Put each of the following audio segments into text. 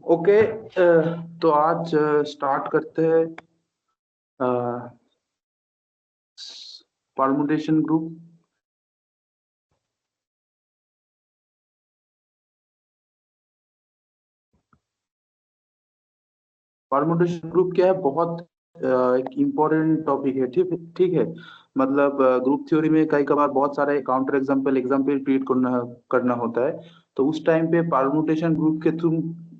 Okay. तो आज start करते हैं परमुटेशन ग्रुप। परमुटेशन ग्रुप क्या है? बहुत एक इम्पोर्टेंट टॉपिक है। ठीक ठीक है। मतलब ग्रुप थ्योरी में कई कबार बहुत सारे काउंटर एग्जाम्पल एग्जाम्पल क्रिएट करना करना होता है। तो उस टाइम पे परमुटेशन ग्रुप के थ्रू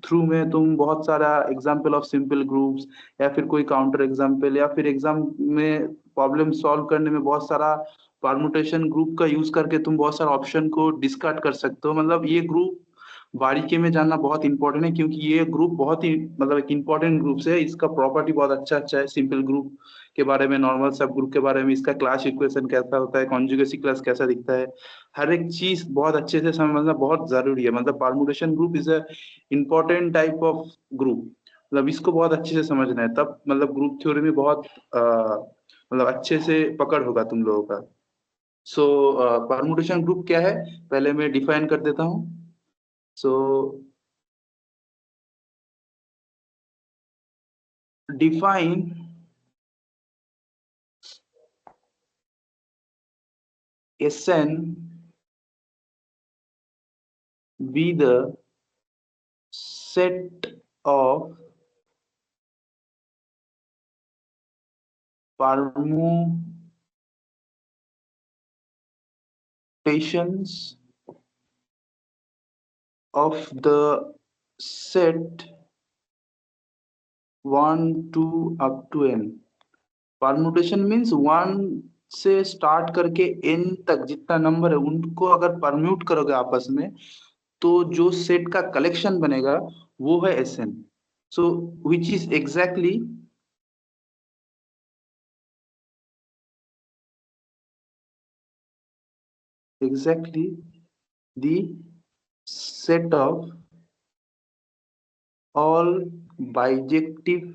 थ्रू में तुम बहुत सारा एग्जाम्पल ऑफ सिंपल ग्रुप्स या फिर कोई काउंटर एग्जाम्पल या फिर एग्जाम में प्रॉब्लम सॉल्व करने में बहुत सारा परमुटेशन ग्रुप का यूज करके तुम बहुत सारा ऑप्शन को डिस्कार्ड कर सकते हो। मतलब ये ग्रुप बारीकी में जानना बहुत इंपॉर्टेंट है, क्योंकि ये ग्रुप बहुत ही मतलब एक इंपॉर्टेंट ग्रुप है। इसका प्रॉपर्टी बहुत अच्छा अच्छा है। सिंपल ग्रुप के बारे में, नॉर्मल सब ग्रुप के बारे में, इसका क्लास इक्वेशन कैसा होता है, कॉन्जुगेसी क्लास कैसा दिखता है, हर एक चीज बहुत अच्छे से समझना बहुत जरूरी है। मतलब permutation group is a important type of group. मतलब इसको बहुत अच्छे से समझना है, तब मतलब ग्रुप थ्योरी में बहुत मतलब अच्छे से पकड़ होगा तुम लोगों का। सो परमुटेशन ग्रुप क्या है, पहले मैं डिफाइन कर देता हूँ। सो define Sn be the set of permutations of the set 1 to up to n। Permutation means one से स्टार्ट करके एन तक जितना नंबर है उनको अगर परम्यूट करोगे आपस में, तो जो सेट का कलेक्शन बनेगा वो है S N. So which is exactly the set of all bijective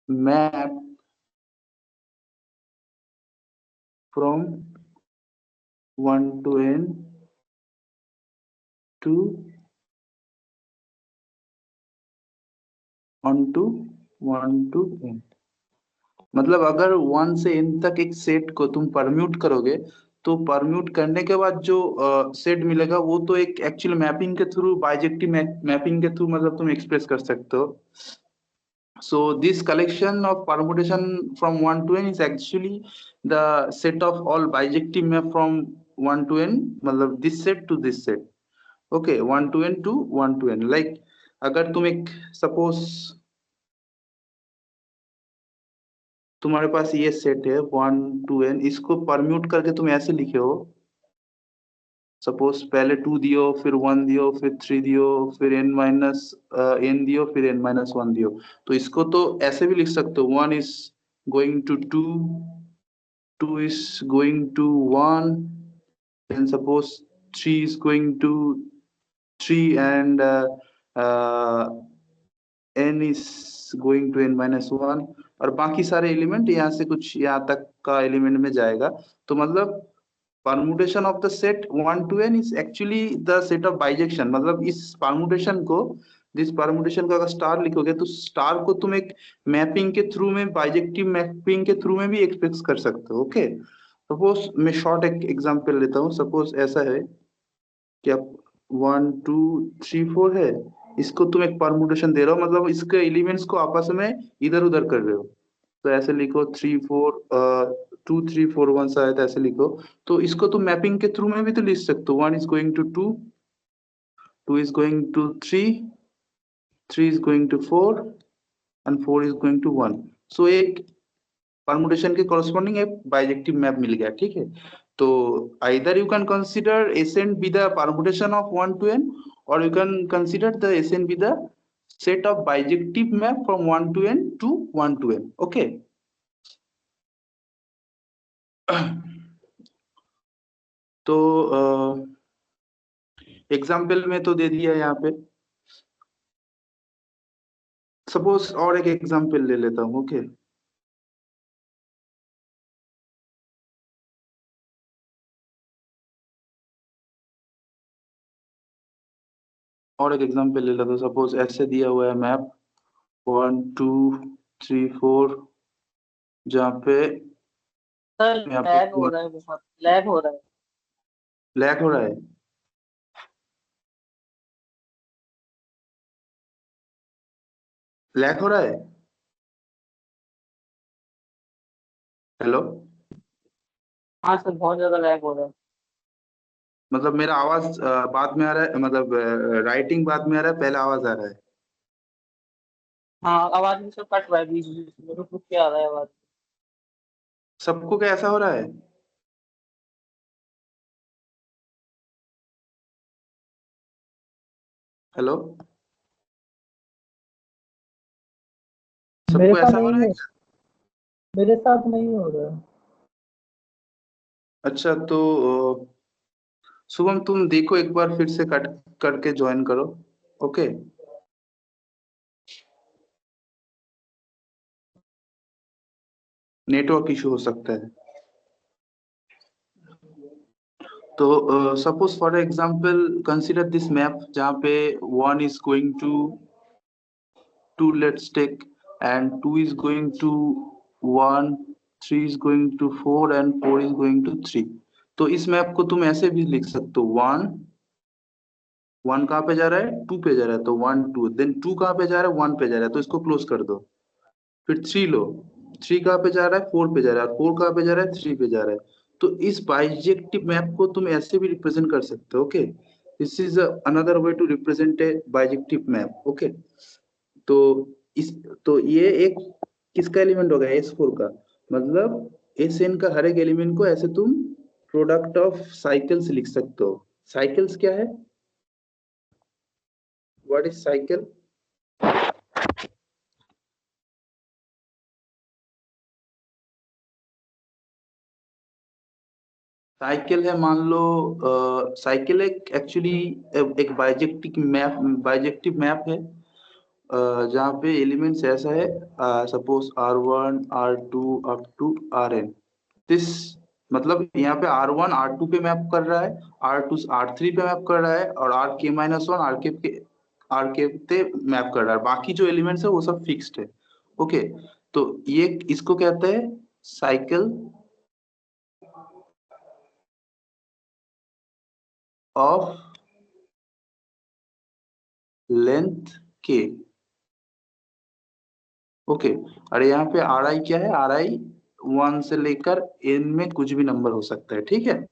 map from 1 to n to on to 1 to n। मतलब अगर 1 से n तक एक सेट को तुम परम्यूट करोगे, तो परम्यूट करने के बाद जो सेट मिलेगा वो तो एक एक्चुअल मैपिंग के थ्रू, बाइजेक्टिव मैपिंग के थ्रू मतलब तुम एक्सप्रेस कर सकते हो। So this collection of permutation from 1 to n is actually the set of all bijective map from 1 to n, मतलब this set to this set। Okay, 1 to n to 1 to n। like अगर तुम एक suppose तुम्हारे पास ये set है 1 to n, इसको permute करके तुम ऐसे लिखे हो। सपोज पहले 2 दियो, फिर 1 दियो, फिर 3 दियो, फिर n माइनस n दियो, फिर n माइनस 1 दियो। तो इसको तो ऐसे भी लिख सकते हो, 1 is going to 2, 2 is going to 1, then suppose 3 is going to 3, and uh, n is going to n minus 1, और बाकी सारे एलिमेंट यहाँ से कुछ यहाँ तक का एलिमेंट में जाएगा। तो मतलब permutation of the set 1 to n is actually the set of bijection. मतलब इस परमुटेशन को, जिस परमुटेशन का अगर स्टार लिखोगे तो स्टार को तुम एक मैपिंग के थ्रू में, बाइजेक्टिव मैपिंग के थ्रू में भी एक्सप्रेस कर सकते हो। ओके, सपोज मैं शॉर्ट एक एग्जांपल लेता हूँ। सपोज ऐसा है कि आप 1 2 3 4 है, इसको तुम एक परमुटेशन दे रहे हो, मतलब इसके एलिमेंट्स को आपस में इधर उधर कर रहे हो। तो ऐसे लिखो 3 4 2 3 4 1 शायद ऐसे लिखो। तो इसको तुम मैपिंग के थ्रू में भी तो लिख सकते हो। 1 is going to 2, 2 is going to 3, 3 is going to 4, and 4 is going to 1। सो एक परमुटेशन के कॉरस्पॉन्डिंग एक बाइजेक्टिव मैप मिल गया। ठीक है। तो either you can consider SN be the permutation of 1 to n, और you can consider the SN be the set of bijective map from 1 to n to 1 to n। okay। तो example में तो दे दिया यहाँ पे। सपोज और एक example ले लेता हूँ। ओके, और एक एग्जांपल ले लेते हैं, सपोज ऐसे दिया हुआ है मैप 1 2 3 4, जहाँ पे सर यहाँ पे लैग हो रहा है, बहुत लैग हो रहा है। लैग हो रहा है। लैग हो रहा है। हेलो। हाँ सर, बहुत ज्यादा लैग हो रहा है। मतलब मेरा आवाज बाद में आ रहा है, मतलब राइटिंग बाद में आ रहा है, पहले आवाज आ रहा है। हाँ, आवाज भी सर कट रहा है, बीच बीच में रुक रुक के आ रहा है आवाज। सबको क्या ऐसा हो रहा है? हेलो। मेरे सबको साथ ऐसा हो नहीं रहा है हो क्या? मेरे साथ नहीं हो रहा है। अच्छा, तो शुभम तुम देखो एक बार फिर से कट करके ज्वाइन करो। ओके। नेटवर्क इशू हो सकता है। तो suppose for example consider this map जहाँ पे 1 is going to 2, let's take, and 2 is going to 1, 3 is going to 4 and 4 is going to 3। तो इस मैप को तुम ऐसे भी लिख सकते हो, 1 कहाँ पे जा रहा है, 2 पे जा रहा है, तो 1 2, देन 2 कहाँ पे जा रहा है, 1 पे जा रहा है, तो इसको क्लोज कर दो। फिर 3 लो, 3 कहाँ पे जा रहा है, 4 पे जा रहा है, 4 कहाँ पे जा रहा है, 3 पे जा रहा है। तो इस बाइजेक्टिव मैप को तुम ऐसे भी रिप्रेजेंट कर सकते हो। Okay, this is another way to represent a bijective map. Okay. तो इस तो ये एक किसका एलिमेंट हो गया, S4 का। मतलब Sn का हर एक एलिमेंट को ऐसे तुम प्रोडक्ट ऑफ साइकिल्स लिख सकते हो। साइकिल्स क्या है, व्हाट इज साइकिल? साइकिल है, मान लो साइकिल एक एक्चुअली एक बाइजेक्टिव मैप है, जहाँ पे एलिमेंट्स ऐसा है, suppose R1 R2 up to Rn। This मतलब यहाँ पे R1 R2 पे मैप कर रहा है, R2 R3 पे मैप कर रहा है, और Rk-1 आर के पे मैप कर रहा है। बाकी जो एलिमेंट्स है वो सब फिक्स्ड है। ओके। तो ये इसको कहते हैं साइकिल ऑफ लेंथ के। ओके। और यहाँ पे आर आई क्या है, आर आई 1 से लेकर n में कुछ भी नंबर हो सकता है, ठीक है।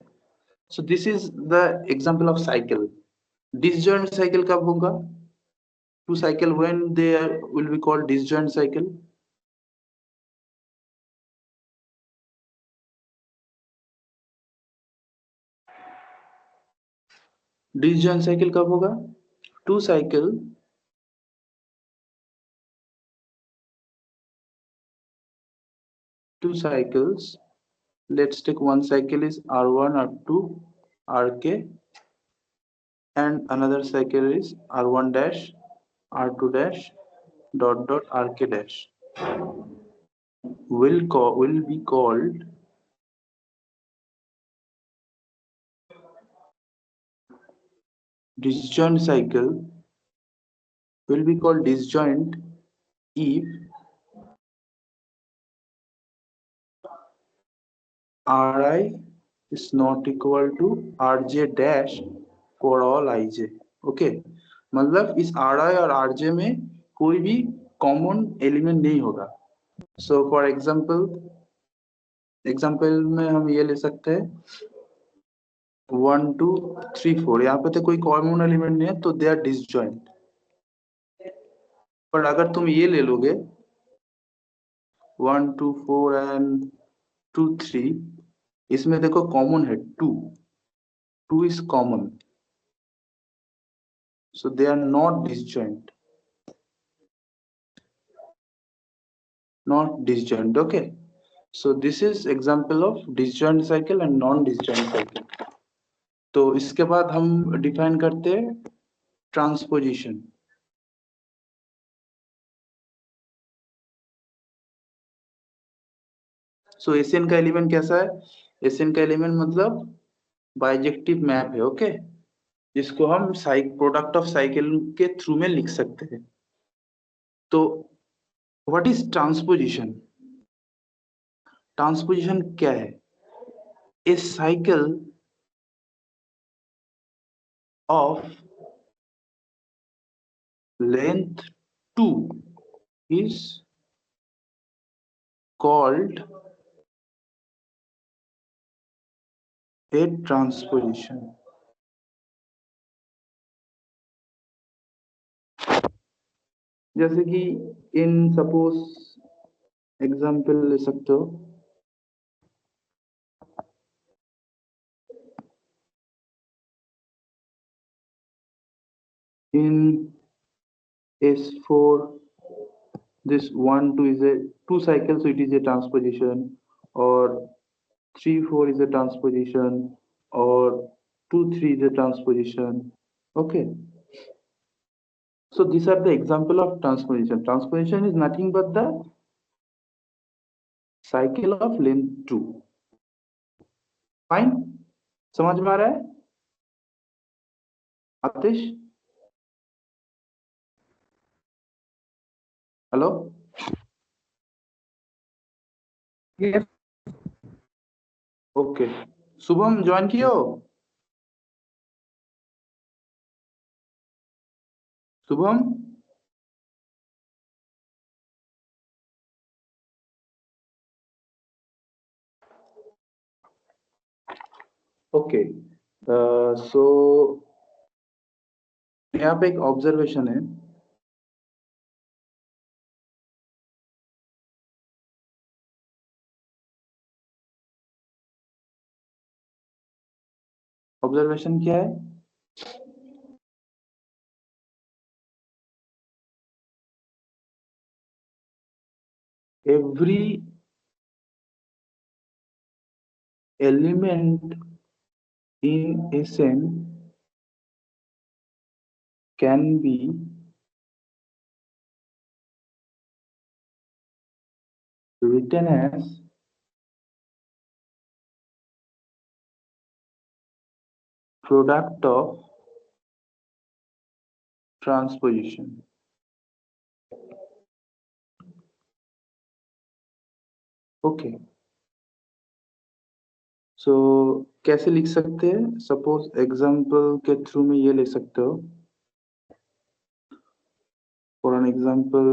So this is the example of cycle. Disjoint cycle कब होगा? Two cycle when they will be called disjoint cycle. Disjoint cycle कब होगा? Two cycle two cycles, let's take one cycle is R1 R2 Rk, and another cycle is R1 dash R2 dash dot dot Rk dash, will be called disjoint cycle, will be called disjoint if Ri is not equal to Rj dash for all Ij। Okay. मतलब इस Ri और Rj में कोई भी common element नहीं होगा। So for example में हम ये ले सकते हैं 1 2 3 4, यहाँ पे तो कोई कॉमन एलिमेंट नहीं है, तो दे आर डिसजॉइंट। पर अगर तुम ये ले लोगे 1 2 4 एंड 2 3, इसमें देखो कॉमन है 2, 2 is common, so they are not disjoint, okay। So this is example of disjoint cycle and non disjoint cycle। तो इसके बाद हम डिफाइन करते हैं ट्रांसपोजिशन। सो एशियन का एलिमेंट कैसा है? एशियन का एलिमेंट मतलब बाइजेक्टिव मैप है। ओके। जिसको हम प्रोडक्ट ऑफ साइकिल के थ्रू में लिख सकते हैं। तो व्हाट इज ट्रांसपोजिशन? ट्रांसपोजिशन क्या है? ए cycle of length 2 is called a transposition. जैसे कि इन सपोज एग्जांपल ले सकते हो, in S4 this 1 2 is a 2 cycle, so it is a transposition, or 3 4 is a transposition, or 2 3 is a transposition. Okay, so these are the example of transposition. Transposition is nothing but the cycle of length 2. Fine, समझ में आ रहा है Atish? Hello, Yes. Okay. Shubham join किए हो? Shubham, okay. सो यहाँ पे एक ऑब्जर्वेशन है। ऑब्जर्वेशन क्या है? Every element in Sn can be written as product of transposition. Okay, so कैसे लिख सकते हैं? सपोज एग्जांपल के थ्रू में ये ले सकते हो। फॉर एन एग्जांपल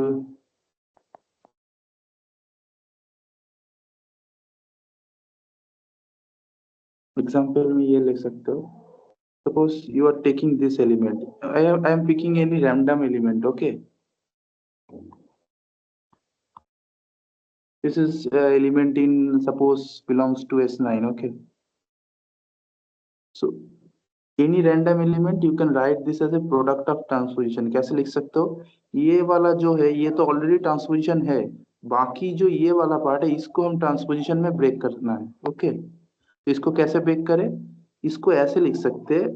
में ये ले सकते हो। Suppose you are taking this element. I am picking any random element. Okay, this is element in suppose belongs to S9. Okay, so any random element you can write this as a product of transposition. कैसे लिख सकते हो? ये वाला जो है ये तो ऑलरेडी ट्रांसपोजिशन है, बाकी जो ये वाला पार्ट है इसको हम ट्रांसपोजिशन में ब्रेक करना है। ओके, तो इसको कैसे ब्रेक करें? इसको ऐसे लिख सकते हैं,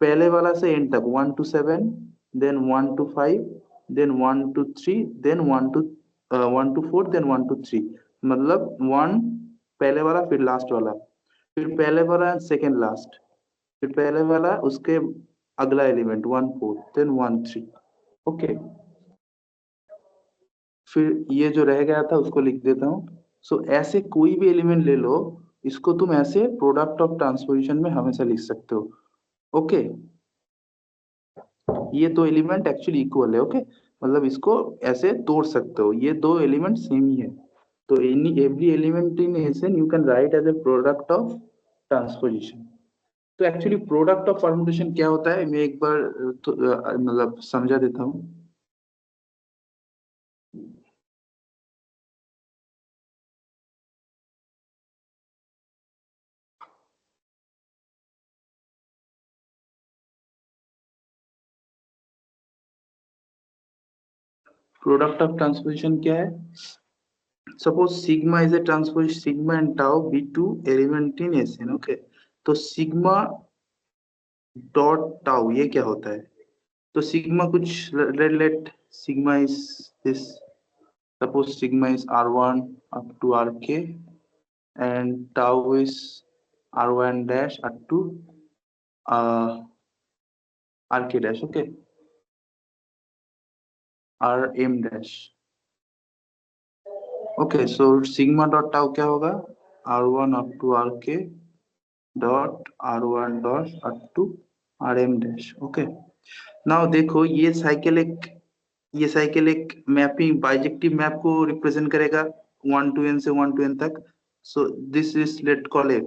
पहले वाला से एंड तक 1 to 7, then 1 to 5, then 1 to 3, then 1 to 4, then 1 to 3। मतलब 1 पहले वाला, फिर लास्ट वाला, फिर पहले वाला सेकंड लास्ट, फिर पहले वाला उसके अगला एलिमेंट 1 4, देन 1 3। ओके, फिर ये जो रह गया था उसको लिख देता हूँ। सो ऐसे कोई भी एलिमेंट ले लो, इसको तुम ऐसे प्रोडक्ट ऑफ ट्रांसपोजिशन में हमेशा लिख सकते हो। ओके, ये दो एलिमेंट एक्चुअली इक्वल है। ओके, मतलब इसको ऐसे तोड़ सकते हो, ये दो एलिमेंट सेम ही है। तो any every element in Sn you can write as a product of transposition. तो एक्चुअली प्रोडक्ट ऑफ परम्यूटेशन क्या होता है, मैं एक बार मतलब समझा देता हूँ। प्रोडक्ट ऑफ ट्रांसपोजिशन क्या है? Suppose sigma is a transpose sigma and tau be two element in Sn। Okay, तो सिग्मा डॉट टाउ ये क्या होता है? तो सिग्मा कुछ let sigma is this, suppose sigma is r1 up to rk and tau is r1 dash up to R K dash, okay, R M dash, okay. So sigma dot tau क्या होगा, R one up to R K dot R one dot up to R M dash, okay. Now देखो ये cycle एक mapping bijective map को represent करेगा 1 to n से 1 to n तक। So this is let call it,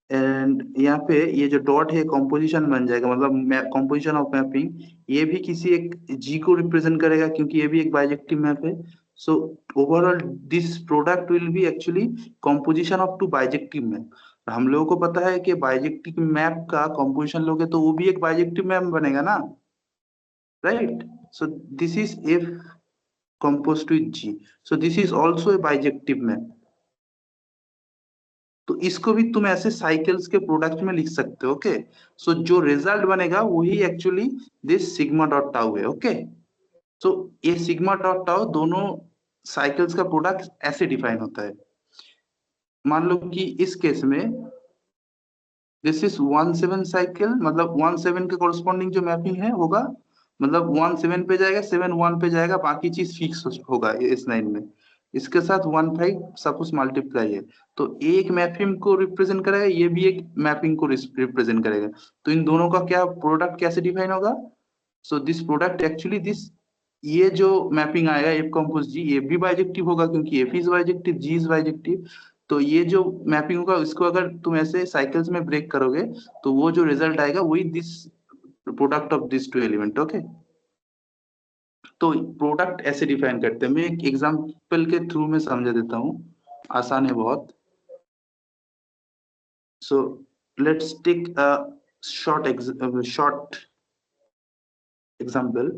and यहाँ पे ये जो डॉट है कॉम्पोजिशन बन जाएगा, मतलब कॉम्पोजिशन ऑफ मैपिंग, ये भी किसी एक जी को रिप्रेजेंट करेगा क्योंकि ये भी एक बाइजेक्टिव मैप है। So overall this product will be actually composition of two bijective map. हम लोगों को पता है कि बाइजेक्टिव मैप का कॉम्पोजिशन लोगे तो वो भी एक बाइजेक्टिव मैप बनेगा ना, right? So this is F composed with G. So this is also a bijective map. तो इसको भी तुम ऐसे साइकिल्स के प्रोडक्ट में लिख सकते हो, ओके। सो जो रिजल्ट बनेगा वही actually this sigma dot tau है, ओके। सो ये सिग्मा डॉट टाउ दोनों साइकिल्स का प्रोडक्ट ऐसे डिफाइन होता है। मान लो कि इस केस में दिस इज 1 7 साइकिल, मतलब 1 7 के कॉरस्पॉन्डिंग जो मैपिंग है होगा, मतलब 1 7 पे जाएगा, 7 1 पे जाएगा, बाकी चीज फिक्स होगा इस लाइन में। इसके साथ 1 5 सब कुछ मल्टीप्लाई है, तो एक मैपिंग को रिप्रेजेंट करेगा, ये भी एक मैपिंग को रिप्रेजेंट करेगा। तो इन दोनों का क्या प्रोडक्ट कैसे डिफाइन होगा? So this product actually this, ये जो मैपिंग आएगा एफ कंपोज जी, ये भी बाइजेक्टिव होगा क्योंकि F is bijective, G is bijective. तो ये जो मैपिंग होगा इसको अगर तुम ऐसे साइकिल्स में ब्रेक करोगे तो वो जो रिजल्ट आएगा वही this product of this two element, okay. तो प्रोडक्ट ऐसे डिफाइन करते हैं, मैं एक एग्जांपल के थ्रू में समझा देता हूँ, आसान है बहुत। So let's take a short example,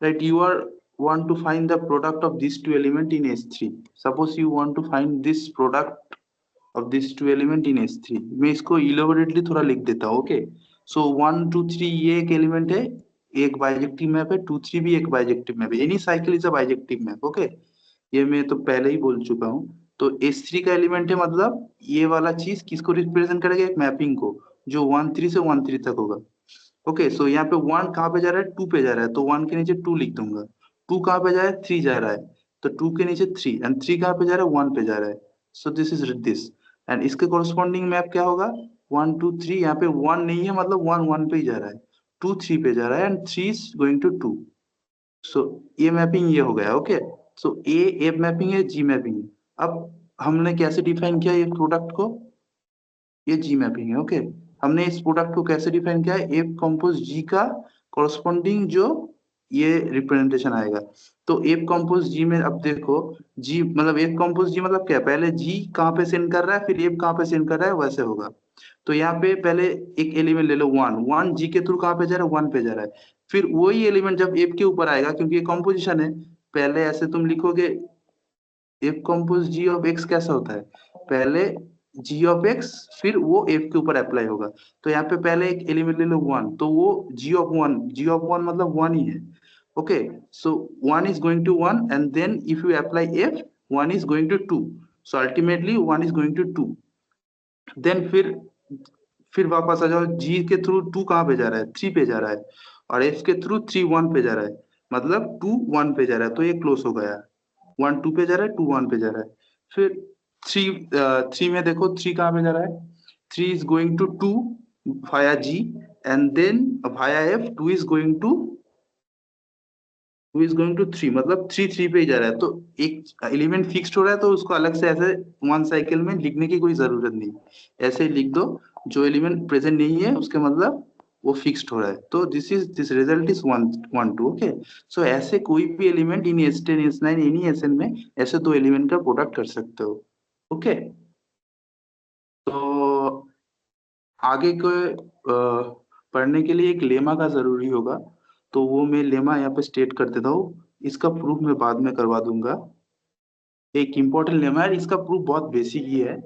right? You are want to find the product of these two element in S3. Suppose you want to find this product of these two element in S3। मैं इसको elaborately थोड़ा लिख देता हूँ, okay. So 1 2 3 ये एक element है, एक बाइजेक्टिव मैप है, 2 3 भी एक बाइजेक्टिव मैप है, any cycle is a bijective map, okay. ये मैं तो पहले ही बोल चुका हूँ। तो S3 का एलिमेंट है, मतलब ये वाला चीज किसको रिप्रेजेंट करेगा, एक मैपिंग को, जो 1 3 से 1 3 तक होगा, ओके। सो यहाँ पे 1 कहाँ पे जा रहा है, 2 पे जा रहा है, तो 1 के नीचे 2 लिख दूंगा। 2 कहाँ पे जा रहा है, 3 जा रहा है, तो 2 के नीचे 3, एंड 3 कहाँ पे जा रहा है, 1 पे जा रहा है। So this is this, and इसके कॉरस्पॉन्डिंग मैप क्या होगा, 1 2 3। यहाँ पे 1 नहीं है, मतलब 1 1 पे ही जा रहा है, 2 3 पे जा रहा है, एंड 3 इज गोइंग टू 2। सो ये मैपिंग ये हो गया, ओके। सो ए मैपिंग है, जी मैपिंग है। अब हमने कैसे डिफाइन किया ये प्रोडक्ट को, ये जी मैपिंग है, ओके। हमने इस प्रोडक्ट को कैसे डिफाइन किया है, एफ कंपोज जी का कॉरस्पॉन्डिंग जो ये रिप्रेजेंटेशन आएगा। तो एफ कंपोज जी में अब देखो, जी मतलब एफ कंपोज जी मतलब क्या, पहले जी कहाँ पे सेंड कर रहा है, फिर एफ कहाँ पे सेंड कर रहा है, वैसे होगा। तो यहाँ पे पहले एक एलिमेंट ले लो 1 1, जी के थ्रू कहाँ पे जा रहा है, 1 पे जा रहा है। फिर वही एलिमेंट जब एफ के ऊपर आएगा, क्योंकि ये कॉम्पोजिशन है, पहले ऐसे तुम लिखोगे F compose G of X कैसा होता है, पहले जी ऑफ एक्स, फिर वो एफ के ऊपर अप्लाई होगा। तो यहाँ पे पहले एक एलिमेंट ले लो 1, तो वो जी ऑफ 1, जी ऑफ 1 मतलब 1 ही है, okay. So 1 is going to 1, and then if you apply F, 1 is going to 2। So ultimately 1 is going to 2। Then फिर वापस आ जाओ, जी के थ्रू 2 कहाँ पे जा रहा है, 3 पे जा रहा है, और एफ के थ्रू 3 1 पे जा रहा है, मतलब 2 1 पे जा रहा है, तो ये क्लोज हो गया। 1 2 पे जा रहा है, 2 1 पे जा रहा है। फिर 3 में देखो 3 कहाँ पे जा रहा है, 3 is going to 2 via G, and then via F 2 is going to 3, मतलब 3 3 पे ही जा रहा है। तो एक एलिमेंट फिक्स्ड हो रहा है, तो उसको अलग से ऐसे वन साइकिल में लिखने की कोई जरूरत नहीं, ऐसे ही लिख दो, जो एलिमेंट प्रेजेंट नहीं है उसके मतलब वो फिक्स्ड हो रहा है। तो दिस रिजल्ट इज 1 1 2, ओके। सो ऐसे कोई भी element in S10 S9 any SN में ऐसे दो एलिमेंट का प्रोडक्ट कर सकते हो, ओके। तो आगे को पढ़ने के लिए एक लेमा का जरूरी होगा, तो वो मैं लेमा यहाँ पे स्टेट कर देता हूँ, इसका प्रूफ मैं बाद में करवा दूंगा। एक इम्पोर्टेंट लेमा है, इसका प्रूफ बहुत बेसिक ही है।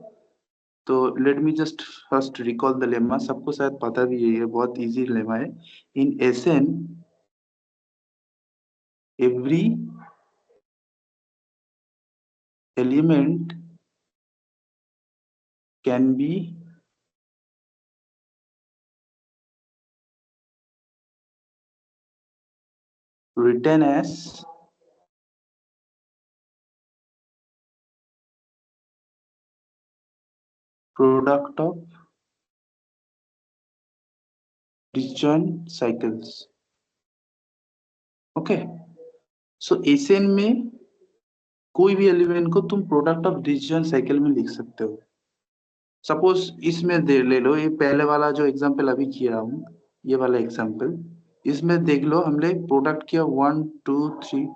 तो let me just first recall the lemma, सबको शायद पता भी है, ये बहुत इजी लेमा है। In SN every element can be written as product of disjoint cycles. Okay, so SN में कोई भी एलिमेंट को तुम प्रोडक्ट ऑफ डिसीजन साइकिल में लिख सकते हो। सपोज इसमें दे ले लो, ये पहले वाला जो एग्जांपल अभी किया हूँ, ये वाला एग्जांपल, इसमें देख लो हमने प्रोडक्ट किया 1 2 3,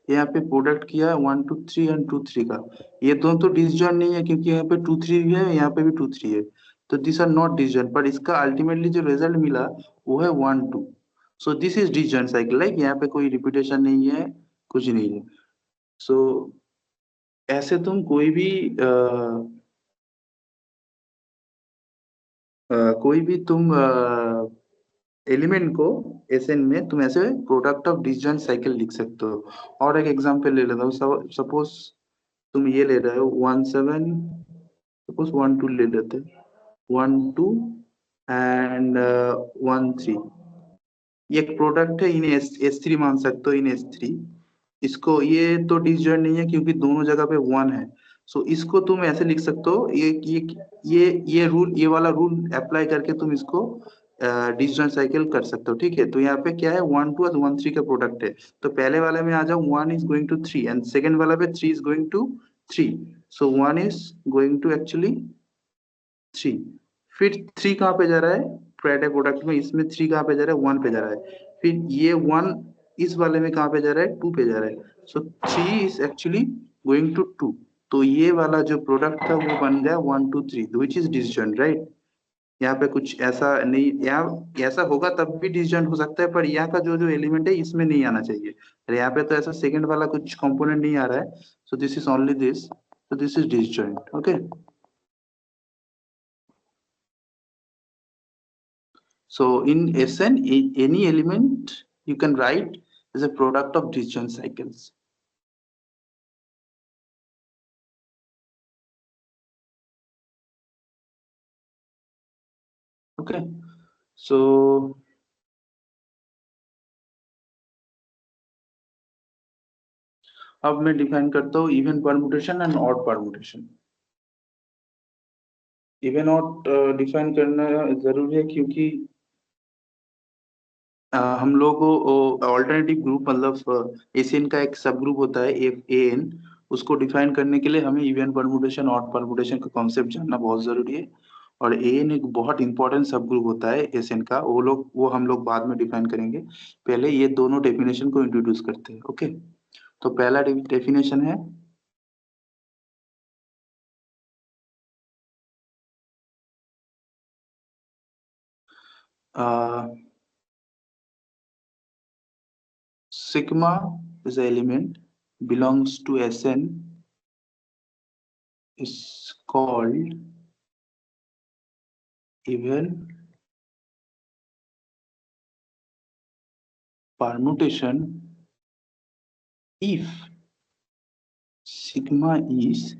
यहाँ पे प्रोडक्ट किया 1 2 3 एंड 2 3 का। ये दोनों तो डिसीजन नहीं है क्योंकि यहाँ पे 2 3 है, यहाँ पे भी 2 3 है, तो दिस आर नॉट डिसीजन, पर इसका अल्टीमेटली जो रिजल्ट मिला वो है 1 2। सो this is decision cycle, like यहाँ पे कोई रिपीटेशन नहीं है, कुछ नहीं है। सो ऐसे तुम कोई भी कोई भी तुम एलिमेंट को एसएन में तुम ऐसे प्रोडक्ट ऑफ डिसीजन साइकिल लिख सकते हो। और एक एग्जांपल ले लेता हूँ, सपोज तुम ये ले रहे हो 1 7, सपोज 1 2 ले लेते, 1 2 एंड 1 3, ये एक प्रोडक्ट है इन एस थ्री मान सकते हो, इन एस थ्री। इसको ये तो डिसजॉइंट नहीं है क्योंकि दोनों जगह पे 1 है। सो इसको तुम ऐसे लिख सकते हो, ये रूल, ये वाला रूल अप्लाई करके तुम इसको डिसजॉइंट साइकिल कर सकते हो। ठीक है, तो यहाँ पे क्या है, 1 2 और 1 3 का प्रोडक्ट है, तो पहले वाले में आ जाओ 1 is going to 3 and second वाला पे 3 is going to 3। So 1 is going to actually 3, फिर 3 कहाँ पे जा रहा है फ्राइडे प्रोडक्ट में, इसमें 3 कहाँ पे जा रहा है, 1 पे जा रहा है, फिर ये 1 इस वाले में कहाँ पे जा रहा है, 2 पे जा रहा है। सो 3 इज एक्चुअली गोइंग टू 2, तो ये वाला जो प्रोडक्ट था वो बन गया 1 2 3 विच इज डिसीजन, राइट। यहाँ पे कुछ ऐसा नहीं, यहाँ ऐसा होगा तब भी डिसीजन हो सकता है, पर यहाँ का जो जो एलिमेंट है इसमें नहीं आना चाहिए। और यहाँ पे तो ऐसा सेकंड वाला कुछ कंपोनेंट नहीं आ रहा है, so this is only this, so this is decision. Okay, so in Sn, any element you can write is a product of disjoint cycles. Okay, so अब मैं डिफाइन करता हूँ even permutation and odd permutation. Even odd define करना जरूरी है क्योंकि हम लोग ऑल्टरनेटिव ग्रुप, मतलब एसियन का एक सब ग्रुप होता है एफ ए एन, उसको डिफाइन करने के लिए हमें इवन परमुटेशन ऑड परमुटेशन का कॉन्सेप्ट जानना बहुत जरूरी है। और एन एक बहुत इंपॉर्टेंट सब ग्रुप होता है एसियन का, वो हम लोग बाद में डिफाइन करेंगे, पहले ये दोनों डेफिनेशन को इंट्रोड्यूस करते हैं। ओके, तो पहला डेफिनेशन है sigma is an element belongs to Sn is called even permutation if sigma is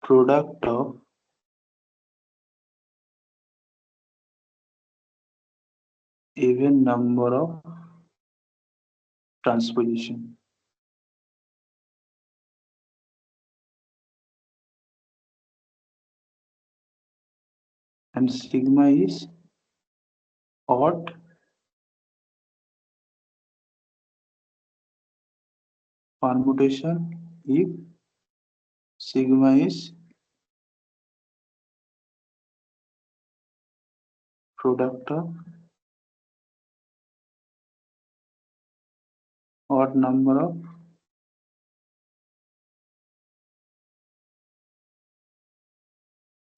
product of even number of transposition. And sigma is odd permutation if sigma is product of odd number of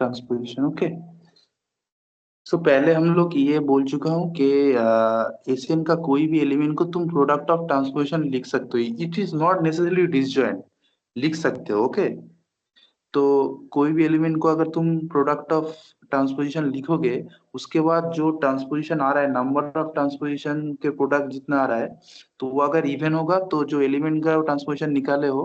transposition. Okay, so पहले हम लोग ये बोल चुका हूँ कि Asian का कोई भी एलिमेंट को तुम प्रोडक्ट ऑफ ट्रांसपोजिशन लिख सकते हो, it is not necessarily disjoint, लिख सकते हो। ओके, तो कोई भी एलिमेंट को अगर तुम प्रोडक्ट ऑफ ट्रांसपोजिशन लिखोगे, उसके बाद जो ट्रांसपोजिशन आ रहा है, नंबर ऑफ ट्रांसपोजिशन के प्रोडक्ट जितना आ रहा है, तो वो अगर इवन होगा तो जो एलिमेंट का ट्रांसपोजिशन निकाले हो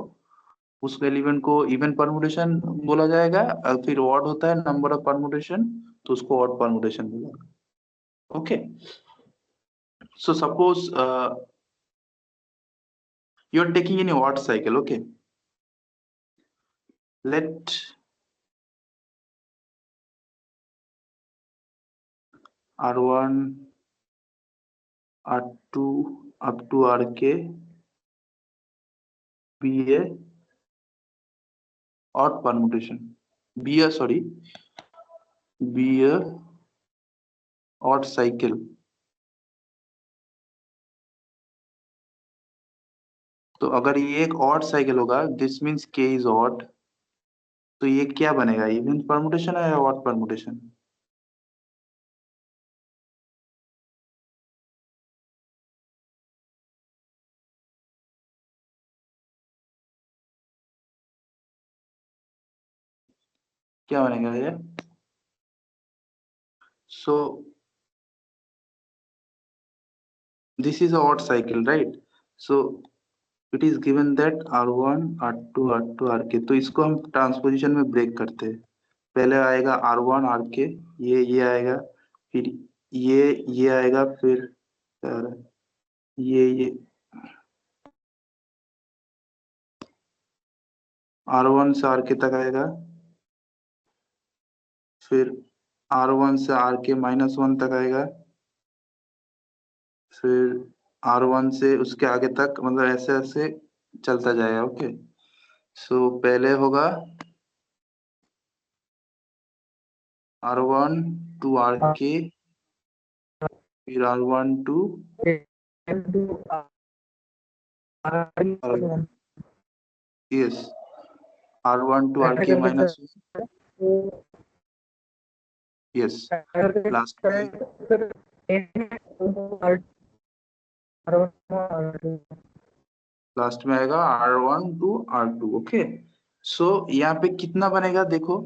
उस एलिमेंट को इवन परमुटेशन बोला जाएगा, और फिर ऑड होता है नंबर ऑफ परमुटेशन, तो उसको ऑड परमुटेशन बोला। Okay, so suppose you are taking any odd cycle, okay, let r1 r2 up to rk be a odd permutation, be a odd cycle। तो अगर ये एक odd cycle होगा, this means k is odd, तो ये क्या बनेगा, even permutation है या ऑड परमुटेशन? क्या बनेगा ये? सो this is odd cycle, right? So it is given that r1 r2 r2 rk, तो इसको हम ट्रांसपोजिशन में ब्रेक करते हैं। पहले आएगा r1 rk, ये आएगा, फिर ये आएगा, फिर ये r1 से rk तक आएगा, फिर r1 से rk -1 तक आएगा, फिर r1 से उसके आगे तक, मतलब ऐसे ऐसे चलता जाएगा। ओके, सो पहले होगा r1 to rk, फिर r1 to yes, r1 to rk -1, yes, last में आएगा r1 to r2। ओके, सो यहाँ पे कितना बनेगा देखो,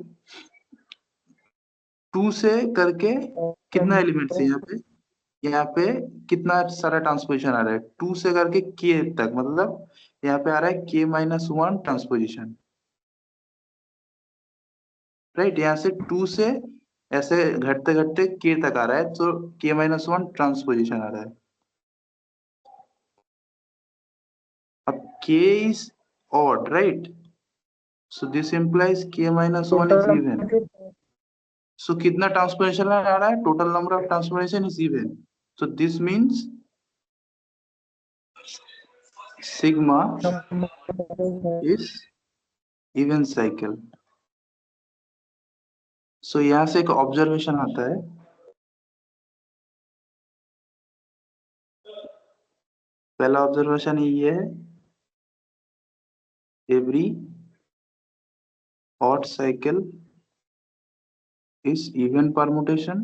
2 से करके कितना एलिमेंट्स है यहाँ पे कितना सारा ट्रांसपोजिशन आ रहा है, 2 से करके k तक, मतलब यहाँ पे आ रहा है k-1 ट्रांसपोजिशन, राइट? यहाँ से 2 से ऐसे घटते घटते k तक आ रहा है, तो k-1 ट्रांसपोजिशन आ रहा है। अब k is odd, right? So this implies k-1 is even. So कितना ट्रांसपोजिशन आ रहा है, total number of transposition is even, so this means sigma is even cycle। so यहाँ से एक ऑब्जर्वेशन आता है, पहला ऑब्जर्वेशन ये है, every odd cycle is even permutation।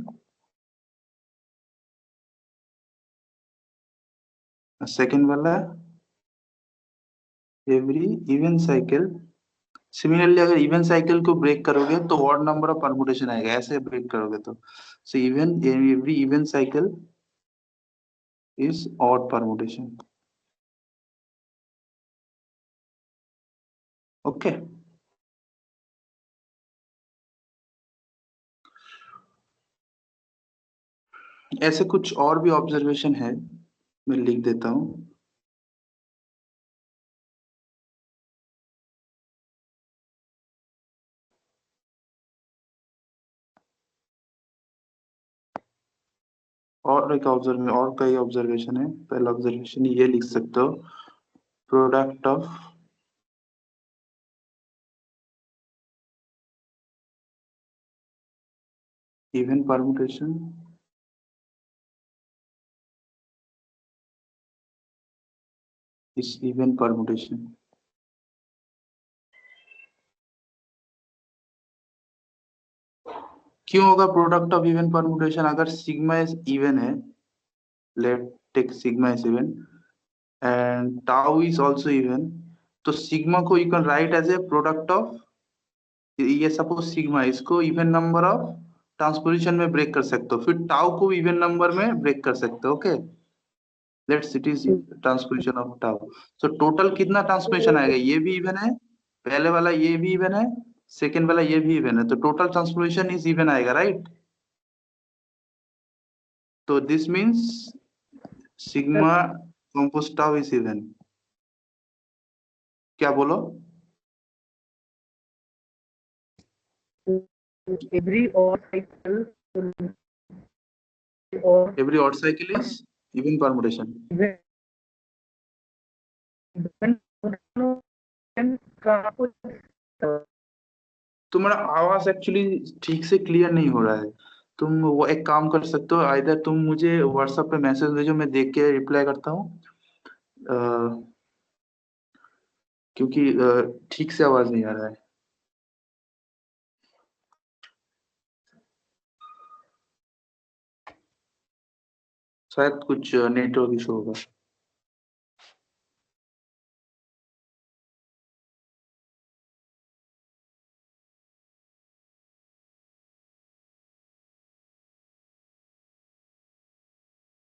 Second वाला, every even cycle, सिमिलरली अगर इवन साइकिल को ब्रेक करोगे तो ऑड नंबर ऑफ परमुटेशन आएगा, ऐसे ब्रेक करोगे तो, so even every even cycle is odd permutation. Okay, ऐसे कुछ और भी ऑब्जर्वेशन है, मैं लिख देता हूँ। और एक ऑब्जर्व और कई ऑब्जर्वेशन है। पहला ऑब्जर्वेशन ये लिख सकते हो, product of even permutation is even permutation. क्यों होगा प्रोडक्ट ऑफ इवन परमुटेशन? अगर सिग्मा इज इवन है, let take sigma is even and tau is also even, तो सिग्मा को you can write as a product of, ये suppose sigma, इसको even number of transposition में break कर सकते हो, फिर टाउ को इवन नंबर में ब्रेक कर सकते हो। Okay, let's it is transposition of tau, so total कितना ट्रांसपोजिशन आएगा, ये भी इवन है पहले वाला ये भी इवन है, सेकेंड वाला ये भी इवन है, तो टोटल ट्रांसपोजिशन इज इवन आएगा, राइट? तो this means sigma compose tau is even. क्या बोलो? every odd cycle or every odd cycle is even permutation. तुम्हारा आवाज एक्चुअली ठीक से क्लियर नहीं हो रहा है। तुम वो एक काम कर सकते हो, आइदर तुम मुझे व्हाट्सएप पे मैसेज भेजो, मैं देख के रिप्लाई करता हूँ। क्योंकि ठीक से आवाज नहीं आ रहा है। शायद कुछ नेटवर्क इशू होगा।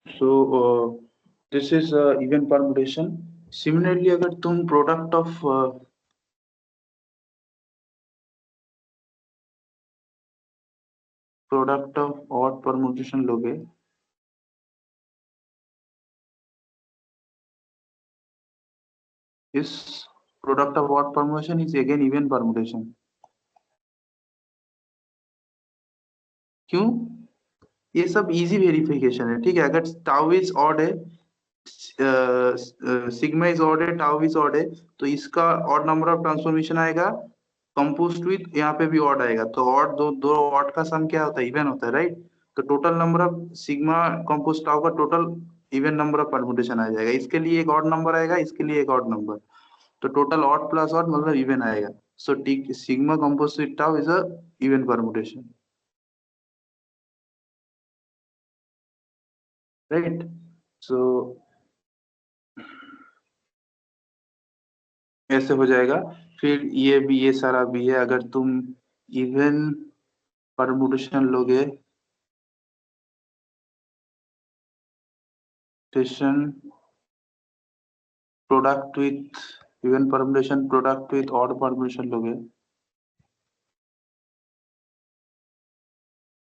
So this is even permutation. Similarly, अगर तुम product of odd permutation लोगे, इस product of odd permutation is again even permutation. क्यों? ये सब इजी वेरिफिकेशन है, ठीक है। अगर टाउ इज ऑड है, सिग्मा इज ऑड है, टाउ इज ऑड है, तो इसका ऑड नंबर ऑफ ट्रांसफॉर्मेशन आएगा, कंपोज्ड विथ यहाँ पे भी ऑड आएगा, तो ऑड दो दो ऑड का सम क्या होता है? इवन होता है, राइट? तो total number of sigma compose tau का total even number of permutation आ जाएगा। इसके लिए एक ऑड नंबर आएगा, इसके लिए एक ऑड नंबर, तो टोटल ऑड प्लस ऑड मतलब इवन आएगा। So sigma compose with tau is a even permutation, right? So ऐसे हो जाएगा। फिर ये भी, ये सारा भी है। अगर तुम इवन परमुटेशन लोगे, product with even permutation, product with odd permutation लोगे,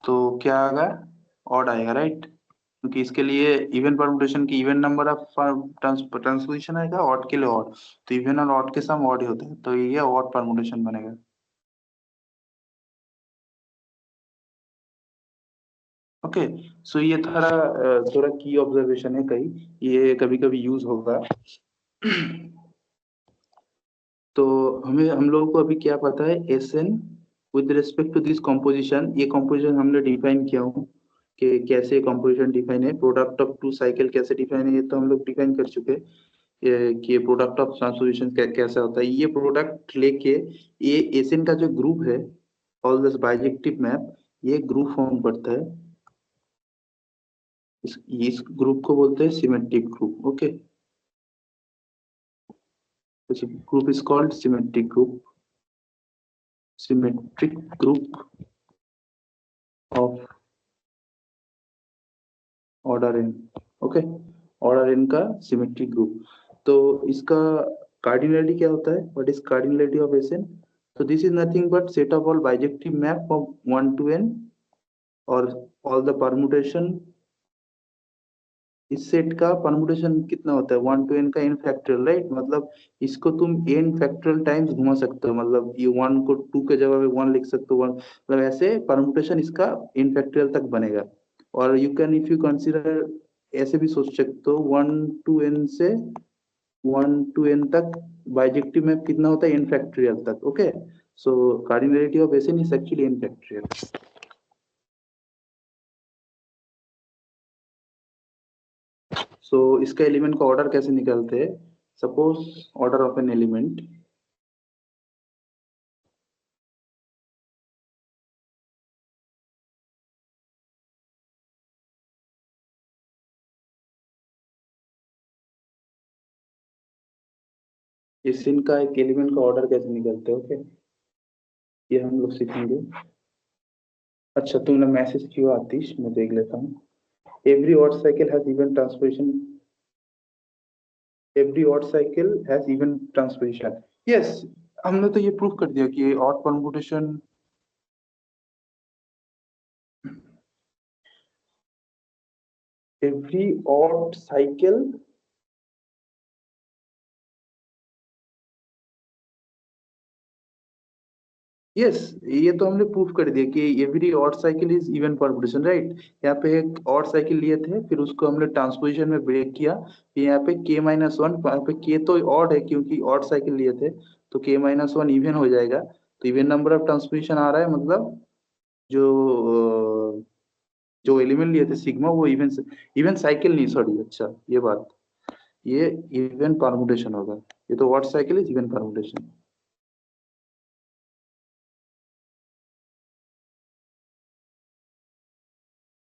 तो क्या आएगा? ऑड आएगा, राइट? क्योंकि इसके लिए इवन परमुटेशन की इवन नंबर ऑफ ट्रांसपोजिशन आएगा, ऑड के लिए ऑड, तो इवन और ऑड के सम ऑड ही होता है, तो ये ऑड परमुटेशन बनेगा। ओके, सो ये थोड़ा की ऑब्जर्वेशन है, कहीं ये कभी कभी यूज होगा। तो हम लोगों को अभी क्या पता है, S N with respect to this composition, ये कॉम्पोजिशन हमने डिफाइन किया हूँ कि कैसे कॉम्पोजिशन डिफाइन है। प्रोडक्ट ऑफ टू साइकिल कैसे डिफाइन है, ये तो हम लोग डिफाइन कर चुके हैं। कि ये प्रोडक्ट ऑफ ट्रांसपोजिशन कैसा होता है। ये प्रोडक्ट लेके ये एस एन का जो ग्रुप है, ऑल दिस बाइजेक्टिव मैप, ये ग्रुप फॉर्म करता है। इस ग्रुप को बोलते हैं symmetric group. Okay, group is called symmetric group, symmetric group of order n। Okay, order n का सिमेट्रिक ग्रुप। तो इसका कार्डिनलिटी क्या होता है? What is cardinality of S N? तो this is nothing but set of all bijective map from 1 to n और all the permutation. इस set का परमुटेशन कितना होता है? 1 to n का n फैक्टोरियल, राइट? मतलब इसको तुम n फैक्टोरियल टाइम्स घुमा सकते हो, मतलब ये 1 को 2 के जगह पे 1 लिख सकते हो, 1 मतलब ऐसे परमुटेशन इसका n फैक्टोरियल तक बनेगा। और you can if you consider, ऐसे भी सोच सकते हो 1 to n से 1 to n तक बाइजेक्टिव मैप कितना होता है? n फैक्टोरियल तक। Okay, so cardinality of S N is actually n factorial. So इसका एलिमेंट का ऑर्डर कैसे निकालते हैं? Suppose order of N element, इस इनका एक एलिमेंट का ऑर्डर कैसे निकलते हैं? ओके, ये हम लोग सीखेंगे। अच्छा, तुमने मैसेज किया आतिश, मैं देख लेता हूँ। Every odd cycle has even transposition, every odd cycle has even transposition. Yes, हमने तो ये प्रूव कर दिया कि odd permutation every odd cycle yes ये तो हमने प्रूफ कर दिया कि every odd cycle is even permutation right. यहाँ पे एक ऑड साइकिल लिए थे, फिर उसको हमने ट्रांसपोजिशन में ब्रेक किया, फिर यहाँ पे k-1, यहाँ पे k तो ऑड है क्योंकि ऑड साइकिल लिए थे, तो k-1 इवन हो जाएगा। तो इवन नंबर ऑफ ट्रांसपोजिशन आ रहा है, मतलब जो जो एलिमेंट लिए थे सिग्मा वो इवन इवन साइकिल नहीं, सॉरी, अच्छा ये बात, ये इवन परमुटेशन होगा। ये तो odd cycle is even permutation.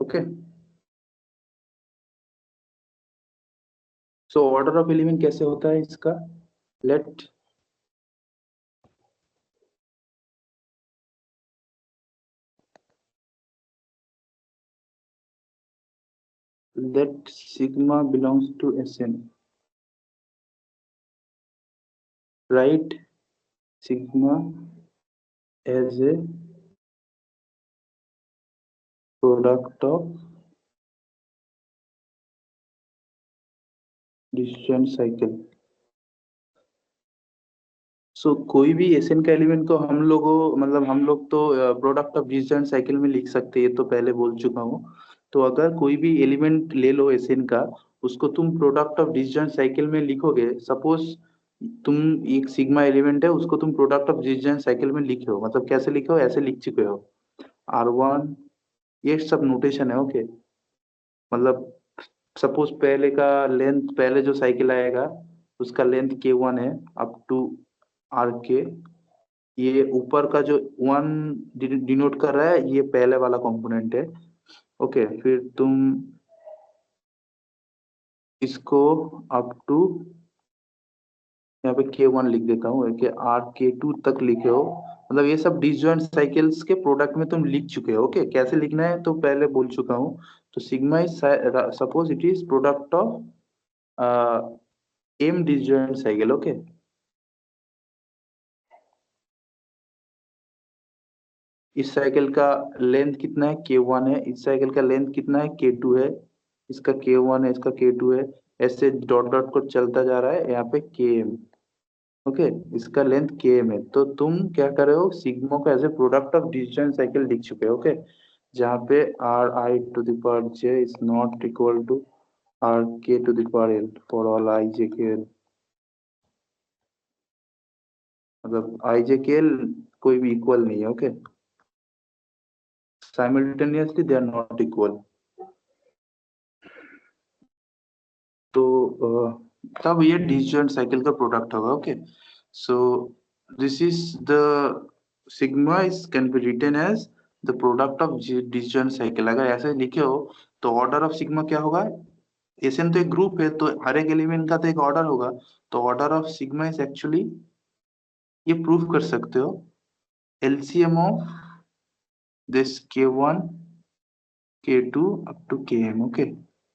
Okay, so order of element कैसे होता है इसका, late sigma belongs to Sn, write sigma as a product of disjoint cycle। सो कोई भी Sn का एलिमेंट को हम लोगों, मतलब हम लोग तो प्रोडक्ट ऑफ डिस्जॉइंट साइकिल में लिख सकते हैं, ये तो पहले बोल चुका हूँ। तो अगर कोई भी एलिमेंट ले लो Sn का, उसको तुम प्रोडक्ट ऑफ डिस्जॉइंट साइकिल में लिखोगे, सपोज तुम एक सिग्मा एलिमेंट है उसको तुम प्रोडक्ट ऑफ डिस्जॉइंट साइकिल में लिखे हो, मतलब कैसे लिखे हो, ऐसे लिख चुके हो R1, ये सब नोटेशन है। ओके, मतलब सपोज पहले का लेंथ, पहले जो साइकिल आएगा उसका लेंथ k1 है अप टू आर के, ये ऊपर का जो वन डिनोट कर रहा है ये पहले वाला कंपोनेंट है। ओके, फिर तुम इसको अप टू, यहाँ पे k1 लिख देता हूँ कि R k2 तक लिखे हो, मतलब ये सब डिसजॉइंट साइकिल्स के प्रोडक्ट में तुम लिख चुके हो। ओके, कैसे लिखना है तो पहले बोल चुका हूँ। तो sigma is, suppose it is product of M disjoint cycle. Okay, इस साइकिल का लेंथ कितना है k1 है, इस साइकिल का लेंथ कितना है k2 है, इसका k1 है, इसका k2 है, ऐसे डॉट डॉट को चलता जा रहा है यहाँ पे km। ओके, इसका लेंथ km है, तो तुम क्या कर रहे हो, सिग्मा को as a product of distance cycle लिख चुके हो। ओके, जहाँ पे R I to the power J is not equal to R K to the power L for all I J K L, मतलब आई जे के एल कोई भी equal नहीं है। Okay, simultaneously they are not equal. तो तब ये disjoint cycle का product होगा। Okay, so this is the sigma is can be written as the product of disjoint cycle. अगर ऐसे लिखे हो तो ऑर्डर ऑफ सिग्मा क्या होगा, एसएन तो एक ग्रुप है तो हर एक एलिमेंट का तो एक ऑर्डर होगा, तो order of sigma is actually, ये प्रूफ कर सकते हो, LCM of this k1 k2 up to km। Okay,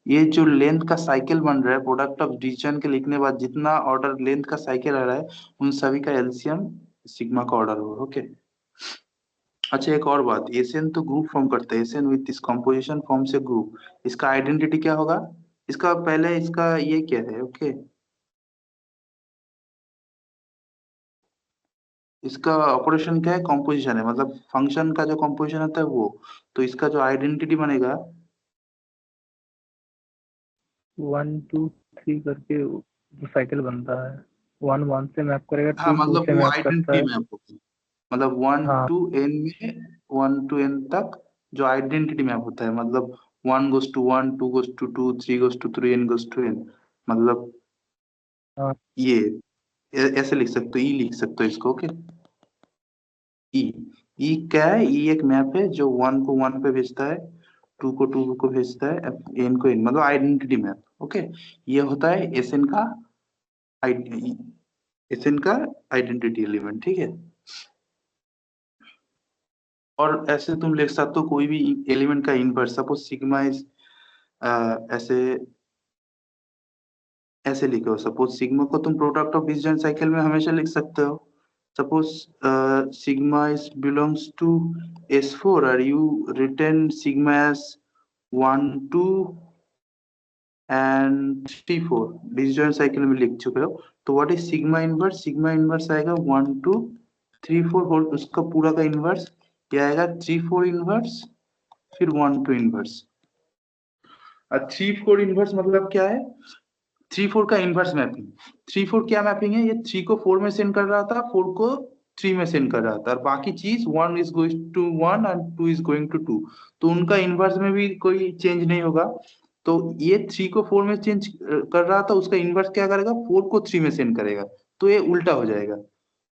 ये जो लेंथ का साइकिल बन रहा है प्रोडक्ट ऑफ डिवीजन के लिखने के बाद जितना ऑर्डर लेंथ का साइकिल आ रहा है उन सभी का एलसीएम सिग्मा का ऑर्डर होगा। ओके, अच्छा एक और बात, एसएन तो ग्रुप फॉर्म करता है, SN with this composition forms a group, इसका आइडेंटिटी क्या होगा, इसका पहले इसका ये क्या है। ओके, इसका ऑपरेशन क्या है, कंपोजिशन है, मतलब फंक्शन का जो कंपोजिशन होता है वो, तो इसका जो आइडेंटिटी बनेगा 1 2 3 करके जो साइकिल बनता है, 1 1 से मैप करेगा, हाँ 2 2 मतलब से वो मैप करता आइडेंटिटी है। में आपको, मतलब वन हाँ टू एन में, वन टू एन तक जो आइडेंटिटी मैप होता है, मतलब one goes to one, two goes to two, three goes to three, N goes to N, मतलब हाँ ये ऐसे लिख सकते हो, ई लिख सकते हो इसको। ओके, ई, ई क्या है, ई एक मैप है जो वन को वन पे भेजता है, टू को टू को भेजता है, एन को एन, मतलब आइडेंटिटी मैप। ओके, ये होता है एसएन का एसएन का आइडेंटिटी एलिमेंट। ठीक है, और ऐसे तुम लिख सकते हो कोई भी एलिमेंट का इनवर्स, सपोज सिग्मा इज, ऐसे ऐसे लिखो, सपोज सिग्मा को तुम प्रोडक्ट ऑफ डिस्टेंस साइकिल में हमेशा लिख सकते हो, Suppose sigma is belongs to S4, or you written sigma as 1 2 and 3 4 disjoint cycle में लिख चुके हो, तो what is sigma inverse? Sigma inverse आएगा 1 2 3 4 होल, उसका पूरा का इनवर्स क्या आएगा? 3 4 इनवर्स फिर 1 2 इनवर्स। और 3 4 इनवर्स मतलब क्या है? 3 4 का इनवर्स मैपिंग। 3 4 क्या मैपिंग है? ये 3 को 4 में सेंड कर रहा था, 4 को 3 में सेंड कर रहा था, और बाकी चीज 1 is going to 1 and 2 is going to 2, तो उनका इनवर्स में भी कोई चेंज नहीं होगा। तो ये 3 को 4 में चेंज कर रहा था, उसका इनवर्स क्या करेगा? 4 को 3 में सेंड करेगा, तो ये उल्टा हो जाएगा।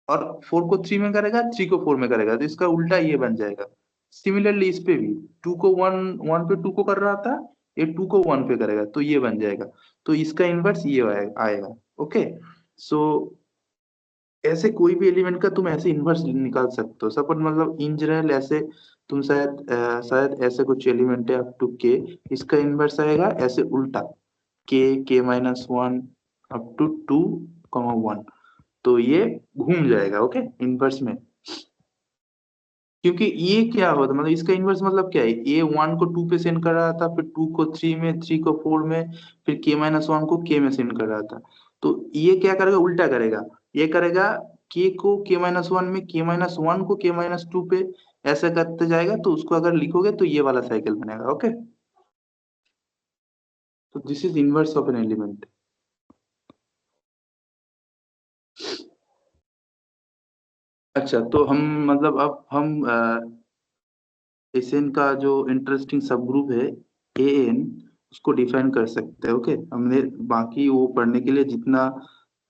और 4 को 3 में करेगा, 3 को 4 में करेगा, तो इसका उल्टा ये बन जाएगा। सिमिलरली इस पे भी 2 को 1 1 पे 2 को कर रहा था, ये 2 को 1 पे करेगा, तो ये बन जाएगा। तो इसका इनवर्स ये आएगा। ओके, सो ऐसे कोई भी एलिमेंट का तुम ऐसे इनवर्स निकाल सकते हो। सपोज मतलब इन जनरल ऐसे तुम शायद ऐसे कुछ एलिमेंट है अप टू के, इसका इनवर्स आएगा ऐसे उल्टा, के माइनस वन अप टू 2 1, तो ये घूम जाएगा। ओके, इनवर्स में, क्योंकि ये क्या होता मतलब इसका इनवर्स मतलब क्या है? ये 1 को 2 पे सेंड कर रहा था, फिर 2 को 3 में, 3 को 4 में, फिर के माइनस वन को के में सेंड कर रहा था। तो ये क्या करेगा? उल्टा करेगा। ये करेगा के को के माइनस वन में, के माइनस वन को के माइनस टू पे, ऐसा करते जाएगा। तो उसको अगर लिखोगे तो ये वाला साइकिल बनेगा। ओके, तो this is inverse of N element. अच्छा, तो हम मतलब अब हम एन का जो इंटरेस्टिंग सब ग्रुप है ए एन, उसको डिफाइन कर सकते हैं। ओके, हमने बाकी वो पढ़ने के लिए जितना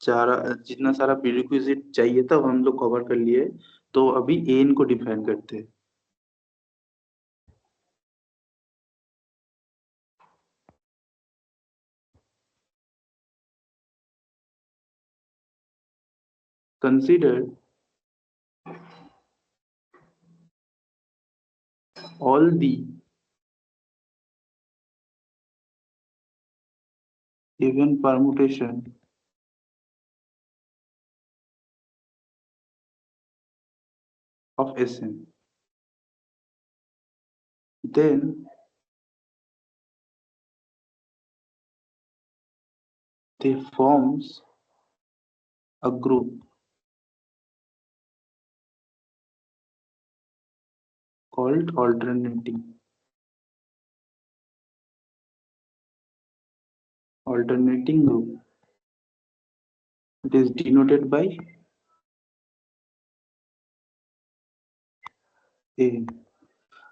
सारा प्रीरिक्विजिट चाहिए था वो हम लोग कवर कर लिए। तो अभी ए एन को डिफाइन करते हैं। Consider all the even permutation of Sn, then they forms a group called alternating group. It is denoted by A।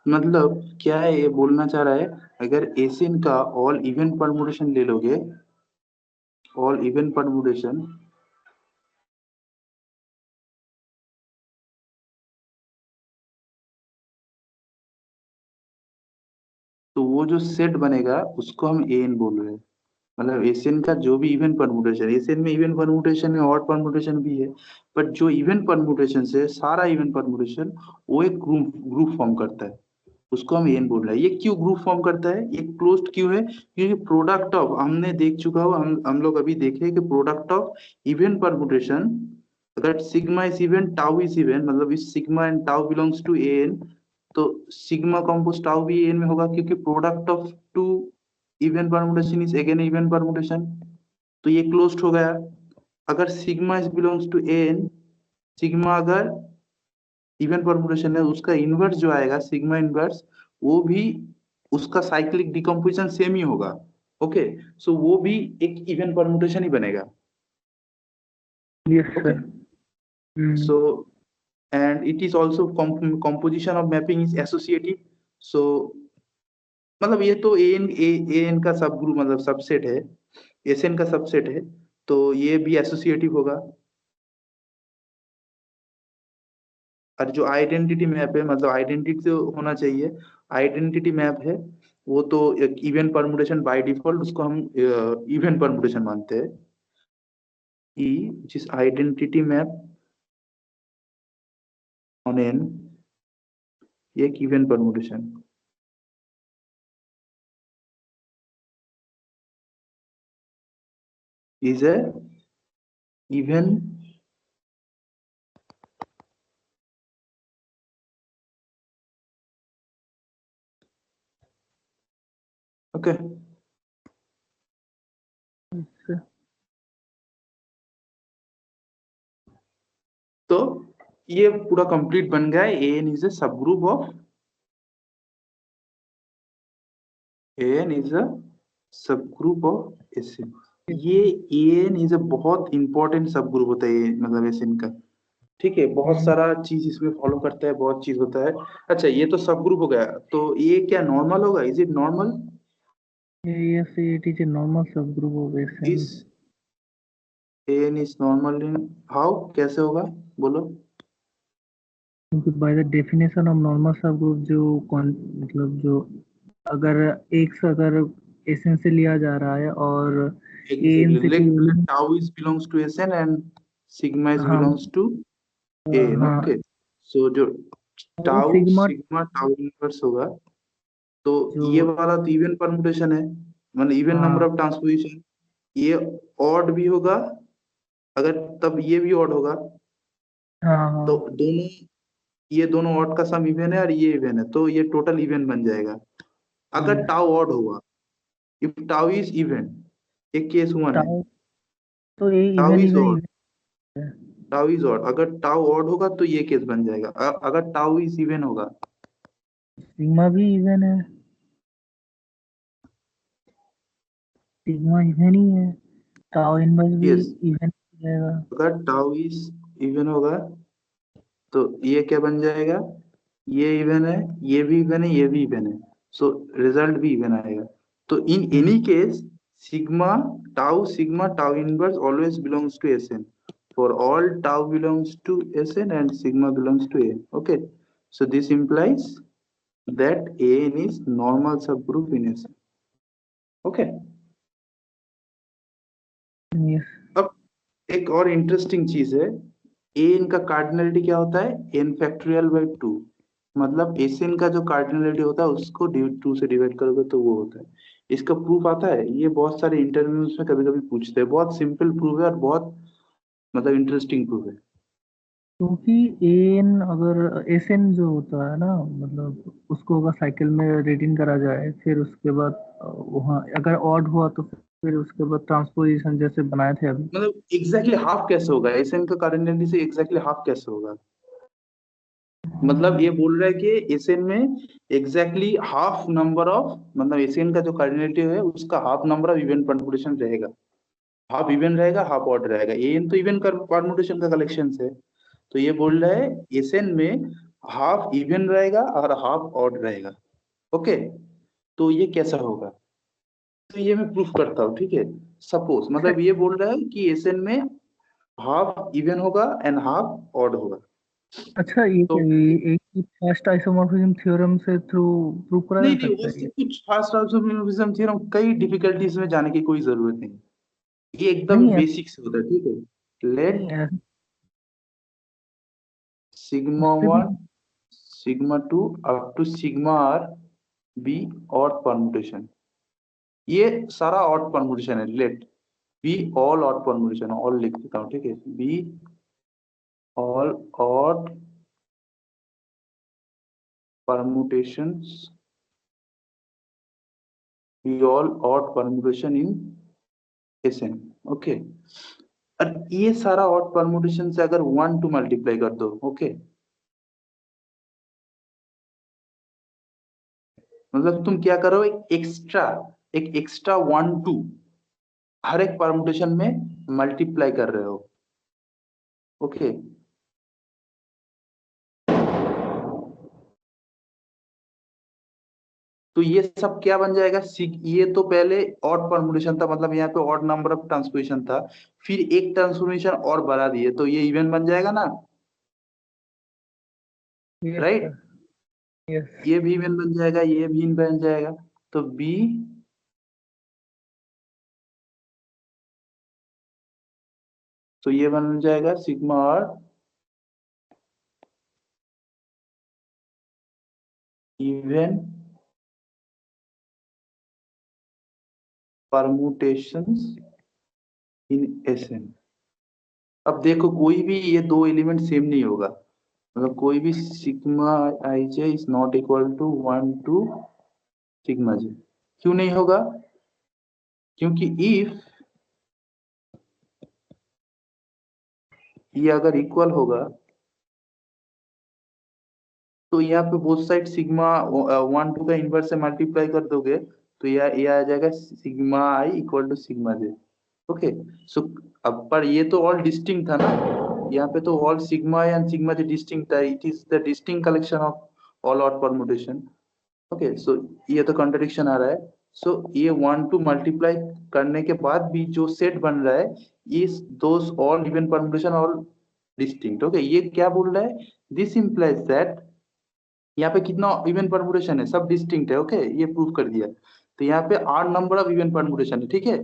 मतलब क्या है ये बोलना चाह रहा है? अगर एसिन का ऑल इवन परमुटेशन ले लोगे, ऑल इवन परमुटेशन, तो वो जो सेट बनेगा उसको हम एन बोल रहे हैं। मतलब एशियन का जो भी इवन परमुटेशन, एशियन में इवन परमुटेशन है, ऑड परमुटेशन भी है, बट जो इवन परमुटेशन से सारा इवन परमुटेशन वो एक ग्रुप ग्रुप फॉर्म करता है, उसको हम एन बोल रहे हैं। ये क्यों ग्रुप फॉर्म करता है? ये क्लोज्ड क्यों है? क्योंकि प्रोडक्ट ऑफ, हमने देख चुका हो, हम लोग अभी देखे कि प्रोडक्ट ऑफ इवन परमुटेशन, अगर sigma is even tau is even, मतलब इस sigma and tau belongs to N, तो सिग्मा कंपोज टाउ भी एन में होगा, क्योंकि product of two even permutation is again even permutation, तो ये क्लोज्ड हो गया। अगर sigma is belongs to N, sigma अगर इवन परमुटेशन है, उसका इनवर्स जो आएगा सिग्मा इनवर्स, वो भी उसका साइक्लिक डिकम्पोजिशन सेम ही होगा। ओके, सो वो भी एक इवन परमुटेशन ही बनेगा। Yes okay, sir. So and it is also composition of mapping is associative। so मतलब ये तो एन का सब ग्रुप मतलब सबसेट है, एसएन का सबसेट है, तो ये भी एसोसिएटिव होगा। और जो आइडेंटिटी मैप है, मतलब आइडेंटिटी तो होना चाहिए, आइडेंटिटी मैप है वो तो एक इवन परमुटेशन बाय डिफॉल्ट, उसको हम इवन परमुटेशन मानते हैं। ई जिस आइडेंटिटी मैप ऑन एन, एक even permutation is a even okay इससे तो ये पूरा कंप्लीट बन गया है। N is a subgroup of N is a subgroup of SN. ये एन इज अ बहुत इंपॉर्टेंट सब ग्रुप होता है मतलब एसएन का। ठीक है, बहुत सारा चीज इसमें फॉलो करता है, बहुत चीज होता है। अच्छा ये तो सब ग्रुप हो गया, तो ये क्या नॉर्मल होगा? Is it normal? yes, it is a normal subgroup of SN. इस N is normal in how, कैसे होगा बोलो? क्योंकि by the definition of normal subgroup मतलब जो अगर एक से अगर एसएन से लिया जा रहा है और एन Exactly. से कोई Let element- tau is belongs to Sn and sigma is हाँ belongs to An. हाँ Okay. So जो और tau sigma sigma tau inverse होगा, तो जो ये वाला तो इवन परमुटेशन है, मतलब इवन नंबर हाँ ऑफ ट्रांसपोजिशन। ये ऑड भी होगा, अगर तब ये भी ऑड होगा, हाँ तो हाँ दोनों, ये दोनों ऑड का सम इवन है और ये इवन है, तो ये टोटल इवन बन जाएगा। अगर yes, टाउ ऑड होगा, इफ टाउ इज इवन, एक केस वन है, टाउ तो ये tau even is even odd, even है। टाउ इज ऑड, अगर टाउ ऑड होगा तो ये केस बन जाएगा। अगर टाउ इज इवन होगा, सिग्मा भी इवन है, सिग्मा इवन ही है, टाउ इनवर्स भी यस, इवन रहेगा। अगर टाउ इज इवन होगा तो ये क्या बन जाएगा? ये इवन है, ये भी इवन है, ये भी इवन है, सो रिजल्ट भी इवन आएगा। तो in any case sigma tau inverse always belongs to SN, for all tau belongs to Sn and sigma belongs to A. Okay, so this implies that An is normal subgroup in Sn. Okay. Yes अब एक और interesting चीज है, An का cardinality क्या होता है? n factorial by 2। मतलब Sn का जो कार्डिनलिटी होता है उसको 2 से डिवाइड करोगे तो वो होता है। इसका प्रूफ आता है, ये बहुत सारे इंटरव्यूज में कभी कभी पूछते हैं। बहुत सिंपल प्रूफ है और बहुत मतलब इंटरेस्टिंग प्रूफ है। क्योंकि एन अगर एसएन जो होता है ना, मतलब उसको अगर साइकिल में रीडिंग करा जाए फिर उसके बाद वहाँ अगर ऑड हुआ तो फिर उसके बाद ट्रांसपोजिशन जैसे बनाए थे अभी। मतलब एग्जैक्टली हाफ कैसे होगा? Sn का कार्डिनलिटी से एग्जैक्टली हाफ कैसे होगा? मतलब ये बोल रहा है कि एसएन में एग्जैक्टली हाफ नंबर ऑफ, मतलब एसएन का जो कार्डिनलिटी है उसका half number of even permutation रहेगा। हाफ इवन रहेगा, हाफ ऑड रहेगा। एन तो इवन परमुटेशन का कलेक्शन है, तो ये बोल रहा है एसएन में हाफ इवन रहेगा और हाफ ऑड रहेगा। ओके, तो ये कैसा होगा? तो ये मैं प्रूफ करता हूँ, ठीक है। सपोज अच्छा मतलब ये बोल रहा है कि एसएन में हाफ इवन होगा एंड हाफ ऑड होगा। अच्छा, ये तो एक फर्स्ट आइसोमॉर्फिज्म थ्योरम से थ्रू प्रूव करा जा नहीं नहीं, सकता है उससे ये? कुछ फास्ट ऑब्जर्वेशन थ्योरम कई डिफिकल्टीज में जाने की कोई जरूरत नहीं। ये एकदम नहीं बेसिक से होता है, ठीक है। नहीं लेट सिग्मा उससे भी 1 sigma 2 up to sigma R be odd permutation. ये सारा ऑड परमुटेशन है। Let be all odd permutation, all लिख देता हूँ, ठीक है। Be all odd permutations, be all odd permutation in SN. Okay, और ये सारा ऑड परमुटेशन से अगर 1 टू मल्टीप्लाई कर दो, ओके, मतलब तुम क्या करो, एक एक्स्ट्रा 1 2 हर एक परमुटेशन में मल्टीप्लाई कर रहे हो। ओके, तो ये सब क्या बन जाएगा? ये तो पहले ऑड परमुटेशन था, मतलब यहाँ पे ऑड नंबर ऑफ ट्रांसपोजिशन था, फिर एक ट्रांसफॉर्मेशन और बढ़ा दिए तो ये इवन बन जाएगा ना, यस राइट? सर, यस ये भी इवन बन जाएगा, ये भी इवन बन जाएगा, तो बी तो ये बन जाएगा sigma R even permutations in SN. अब देखो कोई भी ये दो एलिमेंट सेम नहीं होगा, मतलब कोई भी sigma I J is not equal to 1 to sigma J. क्यों नहीं होगा? क्योंकि इफ ये अगर इक्वल होगा तो यहाँ पे बोथ साइड सिग्मा 1 2 का इनवर्स से मल्टीप्लाई कर दोगे तो ये आ जाएगा sigma I equal to sigma J. Okay, so अब पर ये तो ऑल डिस्टिंक्ट था ना, यहाँ पे तो all sigma and sigma J distinct है, it is the distinct collection of all odd permutation. Okay, so ये तो कंट्रडिक्शन आ रहा है। सो ये 1 2 मल्टीप्लाई करने के बाद भी जो सेट बन रहा है इस दोस all even permutation all distinct. Okay, ये क्या बोल रहा है? दिस इंप्लाइज दैट यहाँ पे कितना इवन परमुटेशन है, सब डिस्टिंक्ट है। ओके, ये प्रूव कर दिया। तो यहाँ पे R number of even permutation है, ठीक है।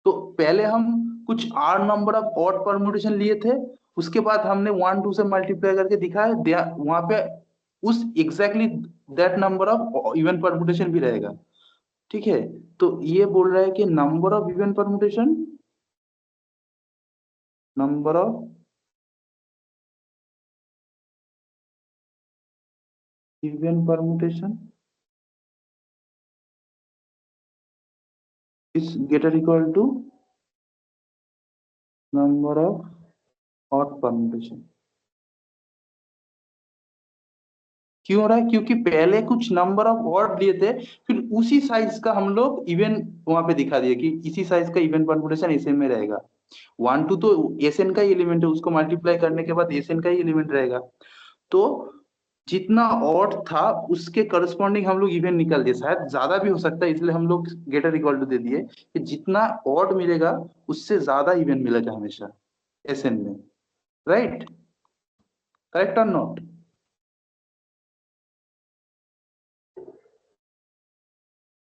तो पहले हम कुछ R number of odd permutation लिए थे, उसके बाद हमने 1 2 से मल्टीप्लाई करके दिखाया, वहां पे उस exactly that number of even permutation भी रहेगा, ठीक है। तो ये बोल रहा है कि number of even permutation, number of even permutation is greater equal to number of odd permutation। क्यों हो रहा है? क्योंकि पहले कुछ नंबर ऑफ ऑड लिए थे, फिर उसी साइज का हम लोग इवन वहां पे दिखा दिए कि इसी साइज का इवन परमुटेशन एसएन में रहेगा। 1 2 तो एसएन का ही एलिमेंट है, उसको मल्टीप्लाई करने के बाद एसएन का ही एलिमेंट रहेगा। तो जितना ऑड था उसके करस्पॉन्डिंग हम लोग इवन निकाल दिए, शायद ज्यादा भी हो सकता है, इसलिए हम लोग ग्रेटर इक्वल टू दे दिए कि जितना ऑड मिलेगा उससे ज्यादा इवन मिलेगा हमेशा एसएन में। राइट? करेक्ट और नॉट?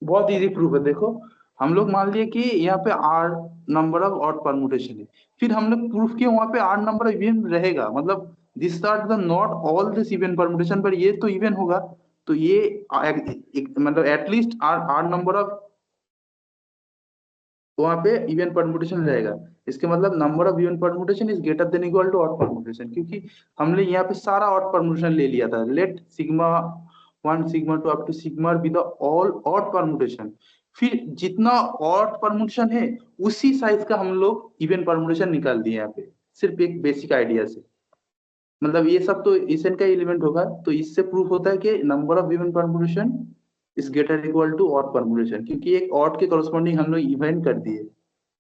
बहुत इजी प्रूफ है, देखो। हम लोग मान लिए कि यहाँ पे R number of odd permutation है, फिर हम लोग प्रूफ किए वहां पे आर नंबर ऑफ इवन रहेगा, मतलब this are the not all this even permutation, पर ये तो इवन होगा। तो ये मतलब at least are are number of वहां पे इवन परमुटेशन रहेगा। इसके मतलब number of even permutation is greater than equal to odd permutation, क्योंकि हमने यहाँ पे सारा ऑड परमुटेशन ले लिया था। Let sigma 1 sigma 2 up to sigma be the all odd permutation, फिर जितना ऑड परमुटेशन है उसी साइज का हम लोग इवन परमुटेशन निकाल दिए यहाँ पे, सिर्फ एक बेसिक आइडिया से। मतलब ये सब तो इसन का एलिमेंट होगा, तो इससे प्रूफ होता है कि number of even permutation is greater equal to odd permutation, क्योंकि एक ऑड के करस्पॉन्डिंग हम लोग इवन कर दिए।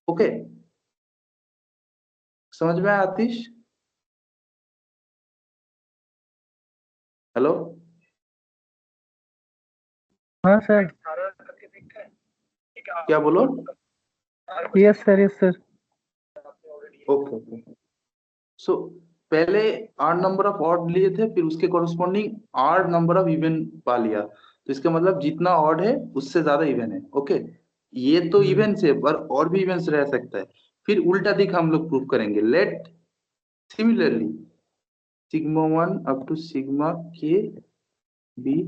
ओके, समझ में आया आतिश? हेलो? हाँ सर। क्या बोलो? Yes sir, yes sir. Okay okay. So पहले आर नंबर ऑफ ऑड लिए थे, फिर उसके corresponding R number of even पा लिया, तो इसका मतलब जितना ऑड है उससे ज्यादा इवन है। ओके, ये तो इवन से पर और भी इवेंट्स रह सकता है, फिर उल्टा दिख हम लोग प्रूफ करेंगे। Let similarly sigma 1 up to sigma k be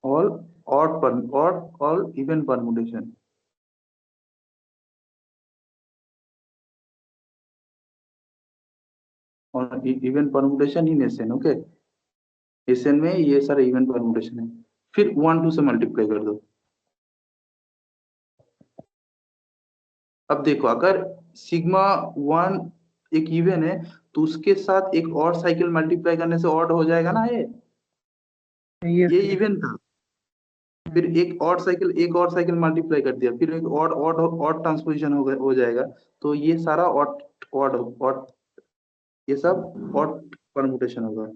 all odd पर ऑड ऑल इवन परमुटेशन। और even permutation in SN. Okay, SN में ये सारे इवन परमुटेशन है, फिर 1 2 से मल्टीप्लाई कर दो। अब देखो, अगर सिग्मा 1 एक इवन है तो उसके साथ एक और साइकिल मल्टीप्लाई करने से ऑड हो जाएगा ना ये यस। इवन था। फिर एक और साइकिल मल्टीप्लाई कर दिया, फिर एक और ऑड ट्रांसपोजिशन हो जाएगा। तो ये सारा ऑड ऑड ऑड ये सब ऑड परमुटेशन होगा।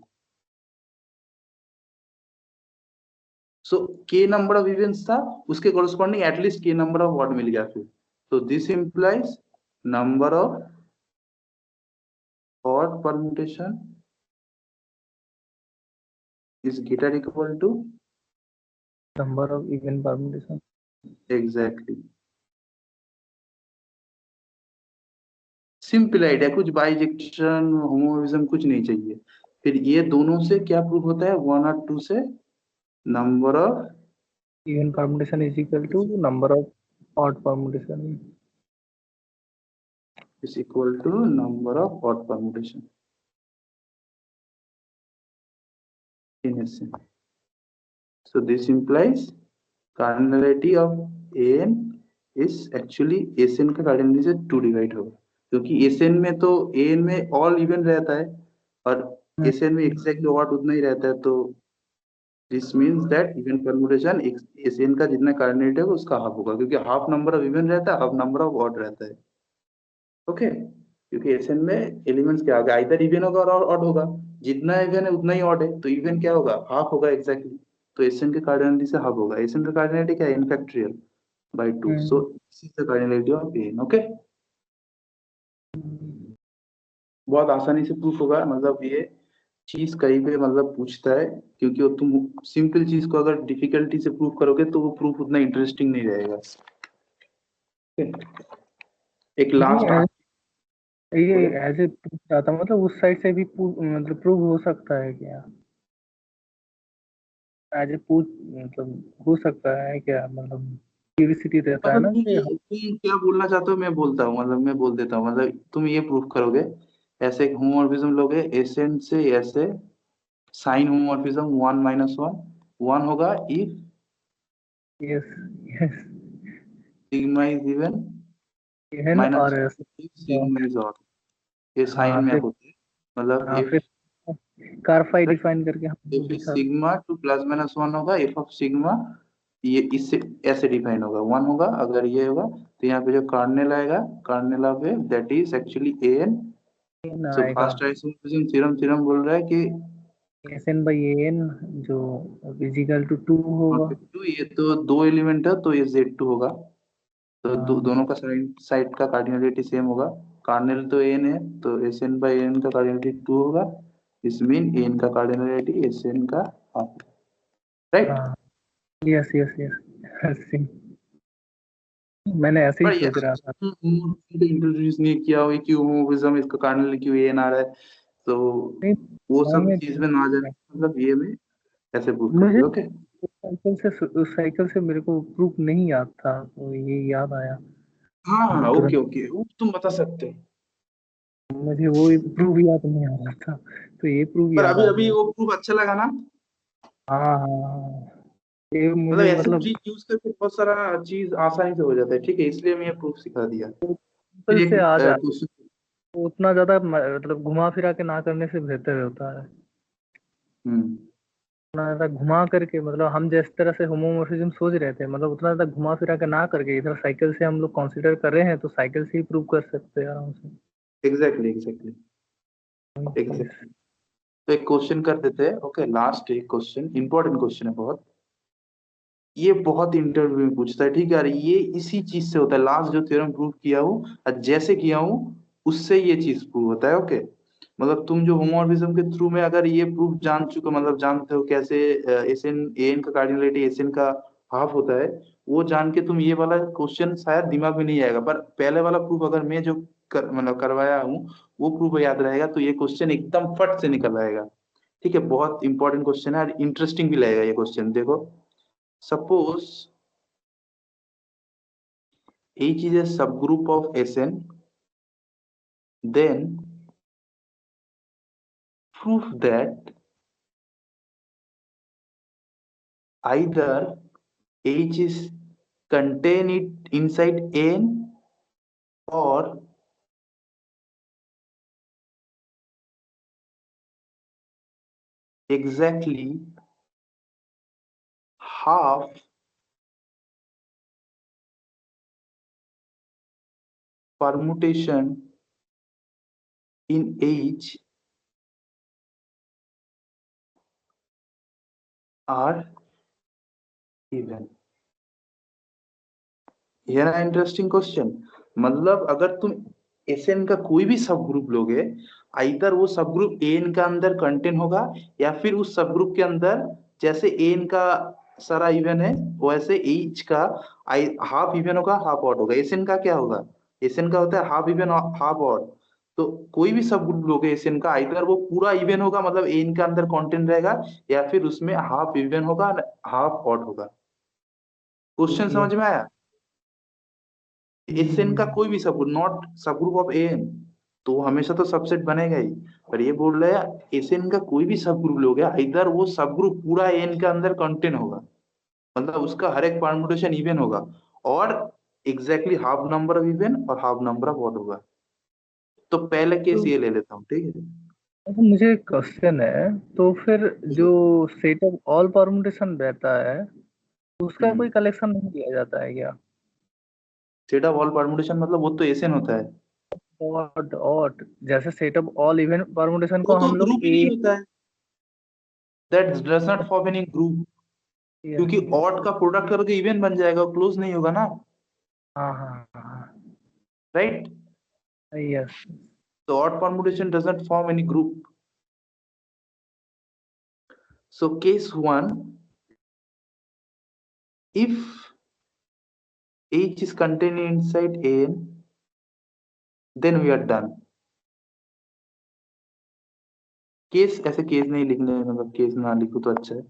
सो के नंबर ऑफ इवेंट्स था, उसके कोरस्पॉन्डिंग एटलीस्ट के नंबर ऑफ ऑड मिल गया फिर। तो this implies number of odd permutation is greater equal to number of even permutation. exactly। Simple idea, कुछ बाइजेक्शन होमोमोर्फिज्म कुछ नहीं चाहिए। फिर ये दोनों से क्या प्रूव होता है? 1 और 2 से number of even permutation is equal to number of odd permutation. is equal to number of odd permutation in SN। So this implies cardinality of N is actually SN का कार्डिनलिटी से 2 divide होगा, क्योंकि SN में तो N में all even रहता है और एसएन में एग्जैक्टली ऑड उतना ही रहता है, तो this means that even permutation SN का जितना कार्डिनलिटी है उसका हाफ होगा, क्योंकि हाफ नंबर ऑफ इवन रहता है, हाफ नंबर ऑफ ऑड रहता है। ओके, क्योंकि एसएन में एलिमेंट्स क्या होगा, इधर इवन होगा और ऑड होगा, जितना इवन है उतना ही ऑड है, तो इवन क्या होगा, हाफ होगा एग्जैक्टली। तो एसएन के कार्डिनलिटी से हाफ होगा। एसएन का कार्डिनलिटी क्या है, n factorial by 2, so this is the cardinality of an। Okay, बहुत आसानी से प्रूफ होगा, मतलब ये चीज कहीं पे मतलब पूछता है, क्योंकि वो तुम सिंपल चीज को अगर डिफिकल्टी से प्रूफ करोगे तो वो प्रूफ उतना इंटरेस्टिंग नहीं रहेगा। एक लास्ट ये एज ए पूछ रहा था, मतलब उस साइड से भी मतलब प्रूव हो सकता है क्या? एज ए पूछ मतलब हो सकता है क्या? मतलब क्यूरियोसिटी रहता है मतलब ना कि तुम क्या बोलना चाहते हो, मैं बोलता हूँ, मतलब मैं बोल देता हूँ, मतलब तुम ये प्रूफ करोगे, ऐसे एक होमोमॉर्फिज्म लोगे एसेंट से ऐसे, साइन होमोमॉर्फिज्म 1 - 1 1 होगा if yes yes sigma is even N और -1 if सिग्मा इज ऑड। ये साइन हाँ में फिर होते हैं, मतलब हाँ इफ फिर कारफाई डिफाइन करके हम इफ दिखा। सिग्मा टू +-1 होगा, इफ ऑफ सिग्मा ये इससे ऐसे डिफाइन होगा, 1 होगा अगर ये होगा, तो यहाँ पे जो कार्डिनल आएगा, cardinal of A that is actually N. N so आएगा फर्स्ट आइसोमोर्फिज्म थ्योरम बोल रहा है कि एस एन बाई एन जो इजिकल टू 2 होगा। 2, ये तो दो एलिमेंट है तो ये Z2 होगा, तो हाँ दोनों का साइड का कार्डिनलिटी सेम होगा। कार्डिनल तो एन है, तो एस एन बाई एन का कार्डिनलिटी 2 होगा, इस मीन एन का कार्डिनलिटी एस एन का हाफ, राइट। हाँ यस यस यस मैंने ऐसे ही पर सोच यार रहा था। इंट्रोड्यूस नहीं किया हुआ कि होमोविज्म इसका कार्डिनल क्यों एन आ रहा है, तो नहीं वो सब मैं चीज में ना जाए, मतलब ये में ऐसे प्रूव कर मुझे दिया। ओके, उस साइकिल से मेरे को प्रूफ नहीं याद था, तो ये याद आया हाँ ओके तुरंत। ओके, वो तुम बता सकते हो, मुझे वो प्रूफ याद नहीं आ रहा था, तो ये प्रूफ पर याद अभी आ अभी गया। वो प्रूफ अच्छा लगा ना। हाँ हाँ हाँ। ये मतलब मुझे ऐसे मतलब ट्रिक यूज करके बहुत सारा चीज आसानी से हो जाता है, ठीक है, इसलिए मैं ये प्रूफ सिखा दिया। सिंपल फिर से एक आ जाता क्वेश्चन, है, उतना ज्यादा मतलब घुमा फिरा के ना करने से बेहतर होता है। हम्म, उतना ज्यादा घुमा करके, मतलब हम जिस तरह से होमोमोर्फिज्म सोच रहे थे, मतलब उतना ज्यादा घुमा फिरा के ना करके इधर साइकिल से हम लोग कंसीडर कर रहे हैं, तो साइकिल से ही प्रूव कर सकते हैं आराम से। Exactly exactly exactly. तो एक क्वेश्चन कर देते हैं, ओके, लास्ट एक क्वेश्चन, इंपॉर्टेंट क्वेश्चन है बहुत, ये बहुत इंटरव्यू में पूछता है, ठीक है यार, ये इसी चीज से होता है, लास्ट जो थ्योरम प्रूव किया हूँ और जैसे किया हूँ उससे ये चीज प्रूव होता है। ओके, मतलब तुम जो होमोमॉर्फिज्म के थ्रू में अगर ये प्रूफ जान चुके, मतलब जानते हो कैसे एस एन ए एन का कार्डिनलिटी एस एन का हाफ होता है, वो जान के तुम ये वाला क्वेश्चन शायद दिमाग में नहीं आएगा, पर पहले वाला प्रूफ अगर मैं जो मतलब करवाया हूँ वो प्रूफ याद रहेगा, तो ये क्वेश्चन एकदम फट से निकल आएगा। ठीक है, बहुत इंपॉर्टेंट क्वेश्चन है और इंटरेस्टिंग भी लगेगा ये क्वेश्चन। देखो, suppose H is a subgroup of Sn, then prove that either H is contain it inside N or exactly half permutation in H are even। ये ना इंटरेस्टिंग क्वेश्चन, मतलब अगर तुम एन का कोई भी सब ग्रुप लोगे, आइदर वो सब ग्रुप एन का अंदर कंटेन होगा, या फिर उस सब ग्रुप के अंदर जैसे एन का सारा इवन है वैसे एच का हाफ इवन होगा हाफ ऑड होगा। एन का क्या होगा, एन का होता है हाफ इवन हाफ ऑड, तो कोई भी सब ग्रुप लोगे एन का, आइदर वो पूरा इवन होगा मतलब एन का अंदर कंटेन रहेगा, या फिर उसमें हाफ इवन होगा हाफ ऑड होगा। क्वेश्चन ये समझ में आया। एन का कोई भी सब नॉट सब ग्रुप ऑफ एन, तो वो हमेशा तो सबसेट बनेगा ही, पर ये बोल रहे हैं एन का कोई भी सब ग्रुप लोगे, इधर वो सब ग्रुप पूरा एन के अंदर कंटेन होगा, मतलब उसका हर एक परमुटेशन इवन होगा, और exactly half number of even और हाफ नंबर ऑफ ऑड होगा। तो पहले केस तो ये ले लेता हूँ, ठीक है। अच्छा, मुझे एक क्वेश्चन है। तो फिर जो सेट ऑफ ऑल परमुटेशन रहता है उसका कोई कलेक्शन नहीं दिया जाता है क्या? सेट ऑफ ऑल परमुटेशन मतलब वो तो एसएन होता है। ऑड ऑड जैसे set of all even permutation वो को तो हम लोग ग्रुप ही नहीं ए। होता है, that does not form any group. क्योंकि यस। ऑड का प्रोडक्ट करके इवन बन जाएगा, क्लोज नहीं होगा ना, हाँ हाँ हाँ। राइट। यस। तो odd permutation does not form any group. So case one, if H is contained inside N, then we are done. Case ऐसे केस नहीं लिखने हैं, मतलब केस ना लिखो तो अच्छा है,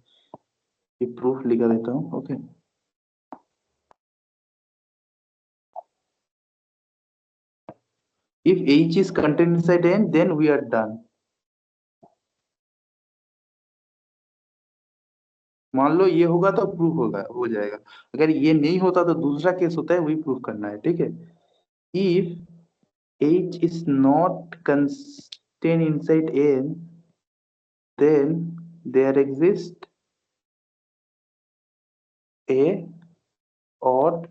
ये प्रूफ लिखा देता हूँ, okay. If H is contained inside N, then we are done. मान लो ये होगा तो प्रूफ होगा, हो जाएगा। अगर ये नहीं होता तो दूसरा केस होता है, वही प्रूफ करना है, ठीक है। If H is not contained inside N, then there exists a odd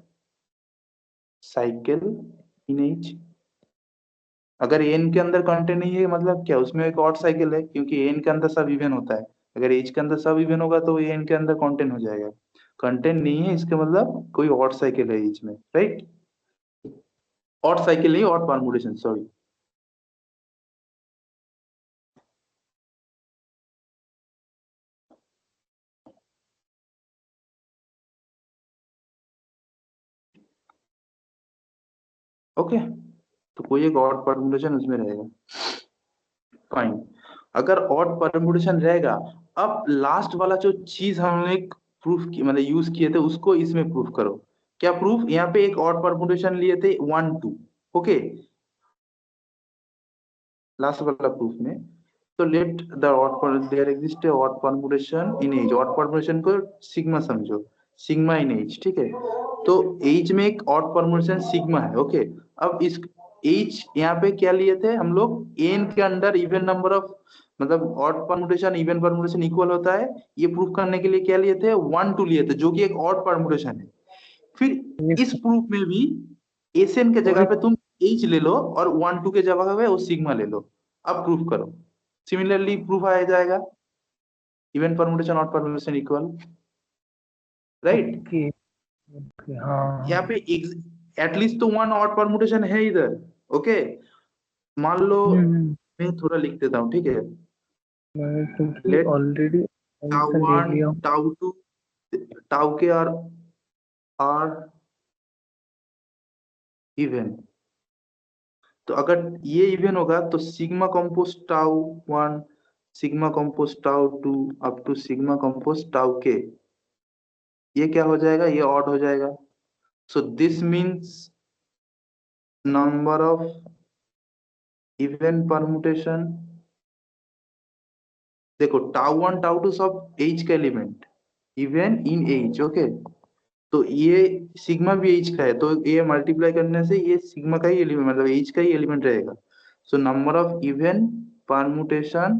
cycle in H। अगर एन के अंदर कंटेंट नहीं है मतलब क्या, उसमें एक ऑड साइकिल है, क्योंकि एन के अंदर सब इवन होता है। अगर एज के अंदर सब इवन होगा तो एन के अंदर कंटेंट हो जाएगा। कंटेंट नहीं है इसका मतलब कोई ऑड साइकिल है एज में, राइट। ऑड साइकिल नहीं, ऑड परमुटेशन, सॉरी। ओके, तो कोई एक ऑड परमुटेशन उसमें रहेगा, फाइन। अगर ऑड परमुटेशन रहेगा, अब लास्ट वाला जो चीज हमने प्रूफ की मतलब यूज किए थे उसको इसमें प्रूफ करो। क्या प्रूफ, यहाँ पे एक ऑड परमुटेशन लिए थे 1 2, ओके, लास्ट वाला प्रूफ में। तो let the odd there exist odd permutation in H, odd permutation को सिग्मा समझो, सिग्मा इन एज, ठीक है। तो एज में एक ऑड परमुटेशन सिग्मा है, ओके। अब इस एज यहाँ पे क्या लिए थे हम लोग, एन के अंडर इवन नंबर ऑफ, मतलब odd permutation even permutation equal होता है, ये प्रूफ करने के लिए क्या लिए थे, 1 2 लिए थे, जो कि एक ऑड परमुटेशन है। फिर यस। इस प्रूफ में भी एसएन के जगह वही। पे तुम एच ले लो और 1 2 के जगह पे वो सिग्मा ले लो, अब प्रूफ करो। सिमिलरली प्रूफ आ जाएगा, even permutation odd permutation equal, right. Okay. Okay हाँ। यहाँ पे एटलीस्ट तो 1 ऑड परमुटेशन है इधर, ओके। मान लो, हम्म। मैं थोड़ा लिख देता हूँ, ठीक है। मैं क्योंकि लेट ऑलरेडी टाउ एडमिशन ले 1 लिया हूँ। Tau 2 tau k are even. तो अगर ये इवन होगा तो sigma compose tau 1, sigma compose tau 2 up to sigma compose tau k, ये क्या हो जाएगा, ये ऑड हो जाएगा। So this means number of even permutation, देखो टाउ 1 टाउ 2 सब एज का element, even in H, okay. तो ये सिग्मा भी एज का है, तो ये मल्टीप्लाई करने से ये सिग्मा का ही एलिमेंट मतलब एज का ही एलिमेंट रहेगा। So number of even permutation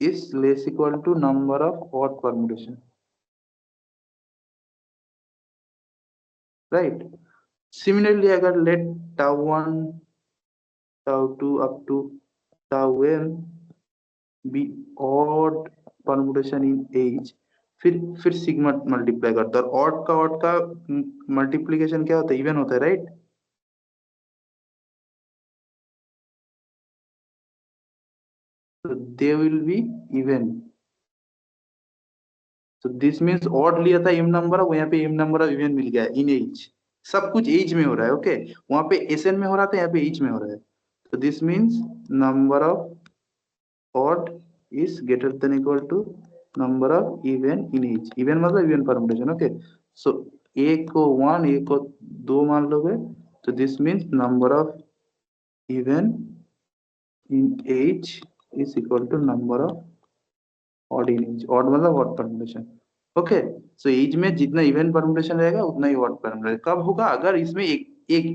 is less equal to number of odd permutation, right? Similarly, अगर let tau 1 tau 2 up to tau n be odd permutation in age, फिर sigma multiply करता है, और odd का multiplication क्या होता है, even होता है, राइट। तो दे विल बी इवन। तो दिस मीन्स ऑड लिया था इवन नंबर ऑफ, यहाँ पे इवन नंबर ऑफ इवन मिल गया इन एज। सब कुछ एज में हो रहा है, ओके। वहां पे एसएन में हो रहा था, यहाँ पे एज में हो रहा है। तो this means number of odd is greater than equal to number of even in H, even मतलब even permutation, okay. So A को 1 ए को 2 मान लोगे, तो this means number of even in H is equal to number of odd in H, odd मतलब odd permutation, okay, so H में जितना even permutation रहेगा उतना ही ऑड परमुटेशन कब होगा, अगर इसमें एक एक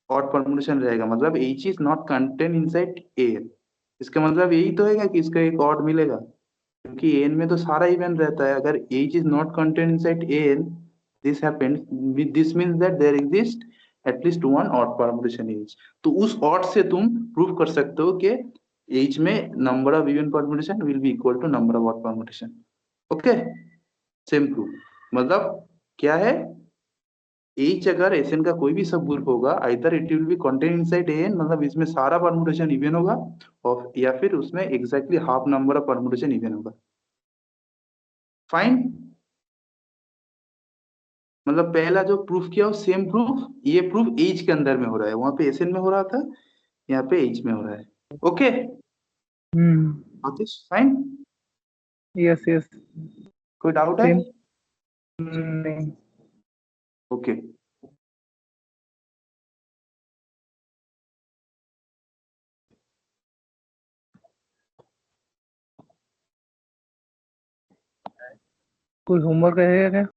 ऑड परमुटेशन रहेगा, मतलब H is not contain inside a. इसका मतलब यही तो है कि इसका एक ऑड मिलेगा, क्योंकि एन में तो सारा इवन रहता है। अगर H is not contain inside N, this happens, this means that there exist at least one odd permutation H. तो उस ऑड से तुम प्रूव कर सकते हो कि एच में number of even permutation will be equal to number of odd permutation. Okay, same proof. मतलब क्या है, एच अगर एसएन का कोई भी सब ग्रुप होगा, either it will be contain inside N, मतलब इसमें सारा परमुटेशन इवन होगा, और या फिर उसमें exactly half number of permutation even होगा। फाइन। मतलब पहला जो प्रूफ किया वो सेम प्रूफ, ये प्रूफ एज के अंदर में हो रहा है, वहां पे एसएन में हो रहा था, यहाँ पे एज में हो रहा है। ओके हम्म। आतिश, फाइन। Yes yes. कोई डाउट है? सेम। नहीं। ओके। कोई होमवर्क रहेगा क्या?